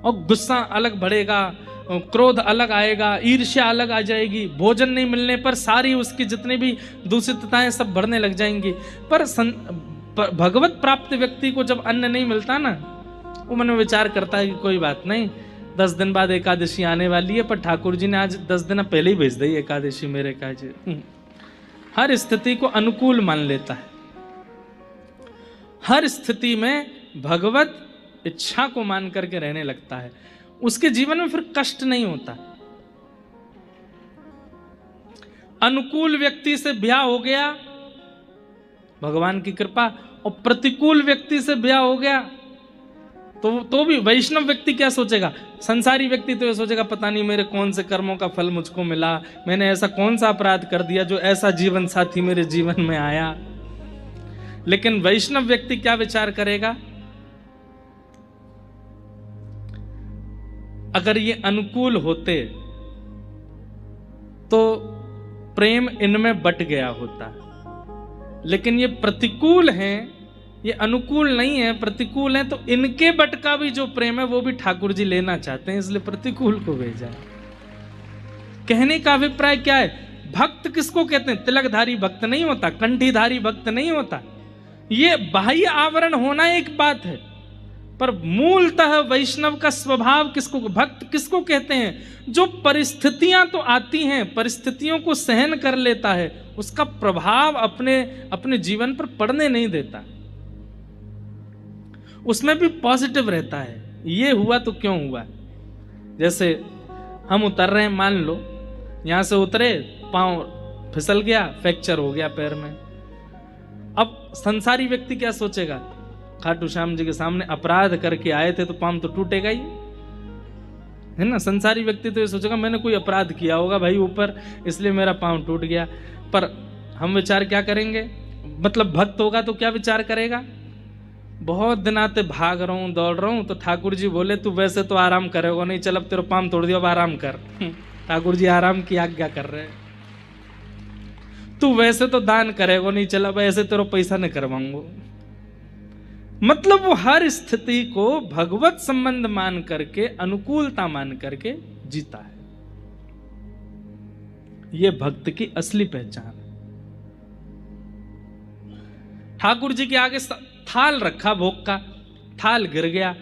और गुस्सा अलग बढ़ेगा, क्रोध अलग आएगा, ईर्ष्या अलग आ जाएगी। भोजन नहीं मिलने पर सारी उसकी जितनी भी दूषितताएं सब बढ़ने लग जाएंगी। पर भगवत प्राप्त व्यक्ति को जब अन्न नहीं मिलता ना, वो मन में विचार करता है कि कोई बात नहीं, 10 दिन बाद एकादशी आने वाली है, पर ठाकुर जी ने आज 10 दिन पहले ही भेज दी एकादशी मेरे काज। हर स्थिति को अनुकूल मान लेता है। हर स्थिति में भगवत इच्छा को मान करके रहने लगता है, उसके जीवन में फिर कष्ट नहीं होता। अनुकूल व्यक्ति से ब्याह हो गया, भगवान की कृपा, और प्रतिकूल व्यक्ति से ब्याह हो गया तो भी वैष्णव व्यक्ति क्या सोचेगा? संसारी व्यक्ति तो ये सोचेगा पता नहीं मेरे कौन से कर्मों का फल मुझको मिला, मैंने ऐसा कौन सा अपराध कर दिया जो ऐसा जीवन साथी मेरे जीवन में आया। लेकिन वैष्णव व्यक्ति क्या विचार करेगा? अगर ये अनुकूल होते तो प्रेम इनमें बट गया होता, लेकिन ये प्रतिकूल हैं, ये अनुकूल नहीं है, प्रतिकूल है, तो इनके बट का भी जो प्रेम है वो भी ठाकुर जी लेना चाहते हैं, इसलिए प्रतिकूल को भेजा है। कहने का अभिप्राय क्या है? भक्त किसको कहते हैं? तिलकधारी भक्त नहीं होता, कंठीधारी भक्त नहीं होता। ये बाह्य आवरण होना एक बात है, पर मूलतः वैष्णव का स्वभाव किसको, भक्त किसको कहते हैं? जो परिस्थितियां तो आती हैं, परिस्थितियों को सहन कर लेता है, उसका प्रभाव अपने जीवन पर पड़ने नहीं देता, उसमें भी पॉजिटिव रहता है। ये हुआ तो क्यों हुआ? जैसे हम उतर रहे हैं, मान लो यहां से उतरे, पांव फिसल गया, फ्रैक्चर हो गया पैर में। अब संसारी व्यक्ति क्या सोचेगा? खाटू श्याम जी के सामने अपराध करके आए थे तो पांव तो टूटेगा ही, है ना। संसारी व्यक्ति तो ये सोचेगा मैंने कोई अपराध किया होगा भाई ऊपर, इसलिए मेरा पांव टूट गया। पर हम विचार क्या करेंगे? मतलब भक्त होगा तो क्या विचार करेगा? बहुत दिन आते भाग रहा हूँ, दौड़ रहा हूँ, तो ठाकुर जी बोले तू वैसे तो आराम करेगा नहीं, चल अब तेरा पांव तोड़ दिया, अब आराम कर। ठाकुर जी आराम की आज्ञा कर रहे हैं। तू वैसे तो दान करेगा नहीं, चल अब ऐसे तेरा पैसा नहीं करवाऊंगा। मतलब वो हर स्थिति को भगवत संबंध मान करके, अनुकूलता मान करके जीता है। ये भक्त की असली पहचान। ठाकुर जी के आगे थाल रखा, भोग का थाल गिर गया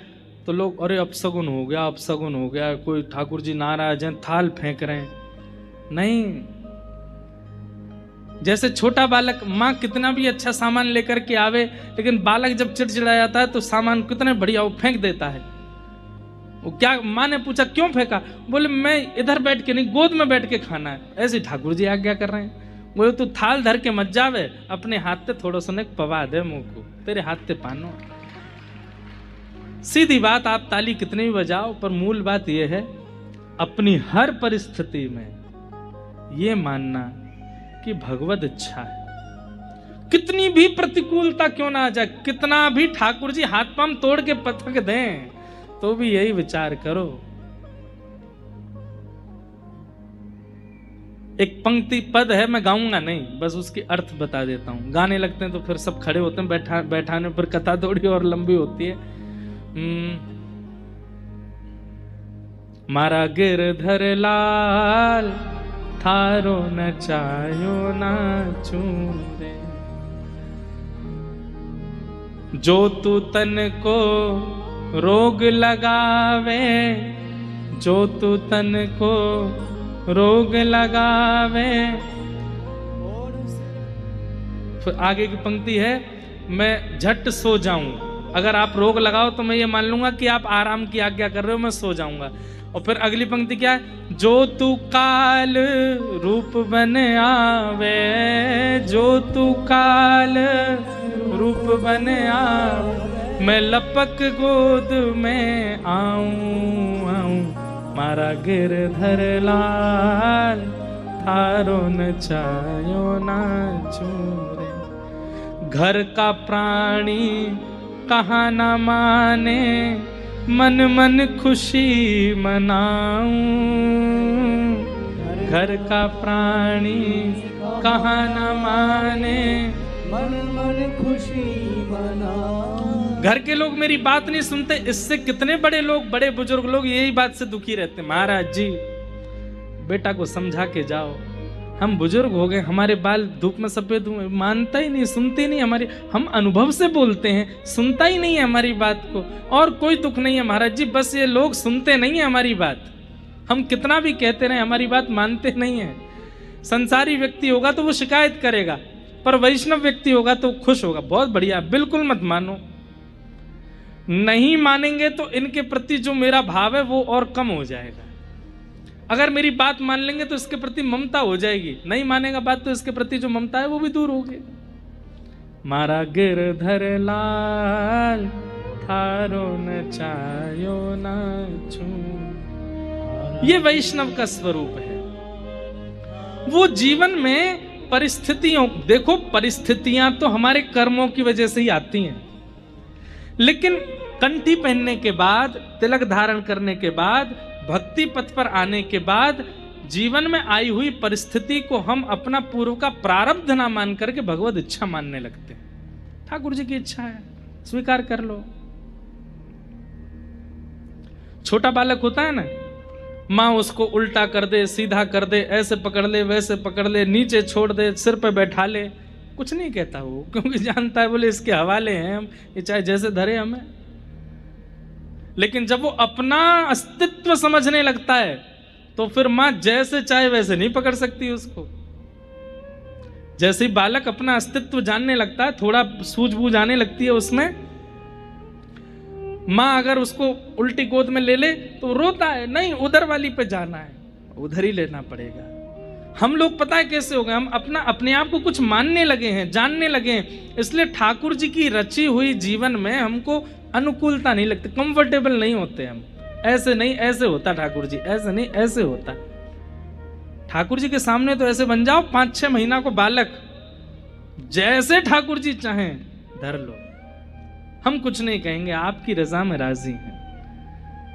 तो लोग अरे अपशगुन हो गया, अपशगुन हो गया, कोई ठाकुर जी नाराज हैं, थाल फेंक रहे हैं। नहीं, जैसे छोटा बालक, माँ कितना भी अच्छा सामान लेकर के आवे, लेकिन बालक जब चिड़चिड़ा जाता है तो सामान कितने बढ़िया वो फेंक देता है। वो क्या, माँ ने पूछा क्यों फेंका? बोले मैं इधर बैठ के नहीं, गोद में बैठ के खाना है। ऐसे ठाकुर जी आज्ञा कर रहे हैं। बोले तू थाल धर के मत जावे, अपने हाथ से थोड़ा सा पवा दे मुंह को, तेरे हाथ से पानो। सीधी बात, आप ताली कितनी भी बजाओ, पर मूल बात यह है अपनी हर परिस्थिति में ये मानना कि भगवत इच्छा है। कितनी भी प्रतिकूलता क्यों ना आ जाए, कितना भी ठाकुर जी हाथ पांव तोड़ के पटक दें, तो भी यही विचार करो। एक पंक्ति पद है, मैं गाऊंगा नहीं, बस उसकी अर्थ बता देता हूं। गाने लगते हैं तो फिर सब खड़े होते हैं, बैठाने पर कथा थोड़ी और लंबी होती है। मारा गिरधर लाल थारो नचायो नाचू रे, जो तू तन को रोग लगावे, जो तू तन को रोग लगावे। फिर आगे की पंक्ति है, मैं झट सो जाऊं। अगर आप रोग लगाओ तो मैं ये मान लूंगा कि आप आराम की आज्ञा कर रहे हो, मैं सो जाऊंगा। और फिर अगली पंक्ति क्या है? जो तू काल रूप बन आवे, जो तू काल रूप बन आवे, मैं लपक गोद में आऊं आऊं, मारा गिरधर लाल थारो नचायो नाचू रे। घर का प्राणी कहाँ न माने, मन मन खुशी मनाऊं, घर का प्राणी कहाँ न माने, मन मन खुशी मनाऊं। घर के लोग मेरी बात नहीं सुनते, इससे कितने बड़े लोग, बड़े बुजुर्ग लोग यही बात से दुखी रहते। महाराज जी बेटा को समझा के जाओ, हम बुजुर्ग हो गए, हमारे बाल धूप में सफेद हुए, मानता ही नहीं, सुनते नहीं हमारी, हम अनुभव से बोलते हैं, सुनता ही नहीं है हमारी बात को। और कोई दुख नहीं है महाराज जी, बस ये लोग सुनते नहीं है हमारी बात, हम कितना भी कहते रहे हमारी बात मानते नहीं है। संसारी व्यक्ति होगा तो वो शिकायत करेगा, पर वैष्णव व्यक्ति होगा तो खुश होगा, बहुत बढ़िया, बिल्कुल मत मानो। नहीं मानेंगे तो इनके प्रति जो मेरा भाव है वो और कम हो जाएगा। अगर मेरी बात मान लेंगे तो इसके प्रति ममता हो जाएगी, नहीं मानेगा बात तो इसके प्रति जो ममता है वो भी दूर होगी। मारा गिरधर लाल थारो न चायो न छू, ये वैष्णव का स्वरूप है। वो जीवन में परिस्थितियों, देखो परिस्थितियां तो हमारे कर्मों की वजह से ही आती हैं, लेकिन कंठी पहनने के बाद, तिलक धारण करने के बाद, भक्ति पथ पर आने के बाद जीवन में आई हुई परिस्थिति को हम अपना पूर्व का प्रारब्ध ना मान करके भगवत इच्छा मानने लगते हैं। ठाकुर जी की इच्छा है, स्वीकार कर लो। छोटा बालक होता है ना, माँ उसको उल्टा कर दे, सीधा कर दे, ऐसे पकड़ ले, वैसे पकड़ ले, नीचे छोड़ दे, सिर पे बैठा ले, कुछ नहीं कहता वो, क्योंकि जानता है बोले इसके हवाले हैं हम, ये चाहे जैसे धरे हमें। लेकिन जब वो अपना अस्तित्व समझने लगता है तो फिर माँ जैसे चाहे वैसे नहीं पकड़ सकती उसको। जैसे ही बालक अपना अस्तित्व जानने लगता है, थोड़ा सूझबूझ आने लगती है उसमें, माँ अगर उसको उल्टी गोद में ले ले तो रोता है, नहीं उधर वाली पे जाना है, उधर ही लेना पड़ेगा। हम लोग पता है कैसे हो गए, हम अपने आप को कुछ मानने लगे हैं, जानने लगे हैं, इसलिए ठाकुर जी की रची हुई जीवन में हमको अनुकूलता नहीं लगती, कंफर्टेबल नहीं होते हम। ऐसे नहीं ऐसे होता ठाकुर जी, ऐसे नहीं ऐसे होता। ठाकुर जी के सामने तो ऐसे बन जाओ, 5-6 महीना को बालक, जैसे ठाकुर जी चाहें धर लो, हम कुछ नहीं कहेंगे, आपकी रजा में राजी हैं।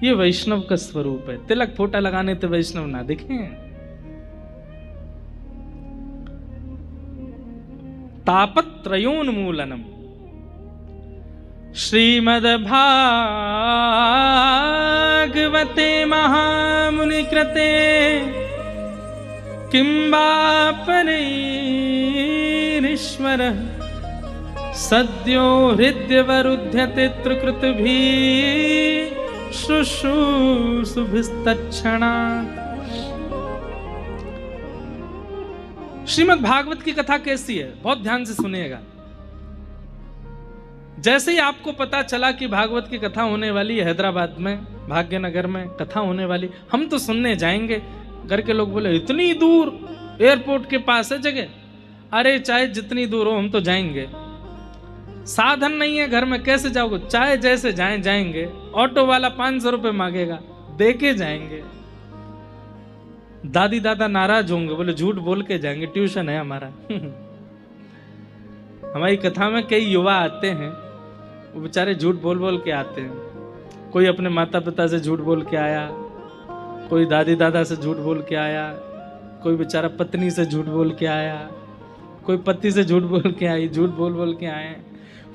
ये वैष्णव का स्वरूप है। तिलक फोटा लगाने तो वैष्णव ना दिखे। तापत्रयोन्मूलनम श्रीमद् भागवते महामुनि कृते किं वा परैरीश्वरः सद्यो हृद्यवरुध्यते त्रिकृतिभिः शुश्रूषुभिस्तत्क्षणात्। श्रीमद् भागवत की कथा कैसी है, बहुत ध्यान से सुनिएगा। जैसे ही आपको पता चला कि भागवत की कथा होने वाली है, हैदराबाद में भाग्यनगर में कथा होने वाली, हम तो सुनने जाएंगे। घर के लोग बोले इतनी दूर, एयरपोर्ट के पास है जगह। अरे चाहे जितनी दूर हो हम तो जाएंगे, साधन नहीं है घर में, कैसे जाओगे? चाहे जैसे जाएंगे। ऑटो वाला 500 रुपये मांगेगा, दे के जाएंगे। दादी दादा नाराज होंगे, बोले झूठ बोल के जाएंगे, ट्यूशन है हमारा। हमारी कथा में कई युवा आते हैं, वो बेचारे झूठ बोल बोल के आते हैं। कोई अपने माता पिता से झूठ बोल के आया, कोई दादी दादा से झूठ बोल के आया, कोई बेचारा पत्नी से झूठ बोल के आया, कोई पति से झूठ बोल के आई, झूठ बोल बोल के आए,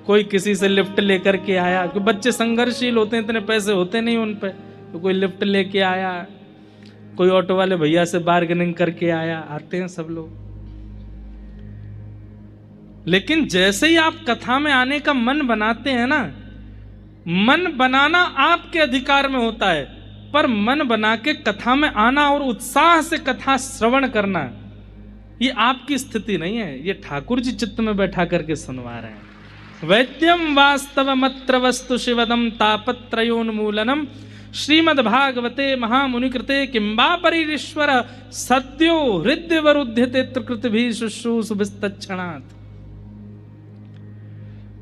कोई किसी से लिफ्ट लेकर के आया। कोई बच्चे संघर्षशील होते हैं, इतने पैसे होते नहीं उन पे, तो कोई लिफ्ट लेके आया, कोई ऑटो वाले भैया से बार्गेनिंग करके आया। आते हैं सब लोग। लेकिन जैसे ही आप कथा में आने का मन बनाते हैं ना, मन बनाना आपके अधिकार में होता है, पर मन बना के कथा में आना और उत्साह से कथा श्रवण करना, ये आपकी स्थिति नहीं है, ये ठाकुर जी चित्त में बैठा करके सुनवा रहे हैं। वैद्यम वास्तवमत्र वस्तु शिवदम तापत्रयोन्मूलनम श्रीमद् भागवते महामुनि कृते किं वा परैरीश्वर सद्यो हृद्यवरुध्यते त्रिकृतिभिः शुश्रूषुभिस्तत्क्षणात्।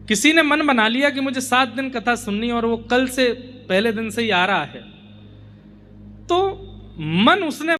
किसी ने मन बना लिया कि मुझे 7 दिन कथा सुननी, और वो कल से पहले दिन से ही आ रहा है, तो मन उसने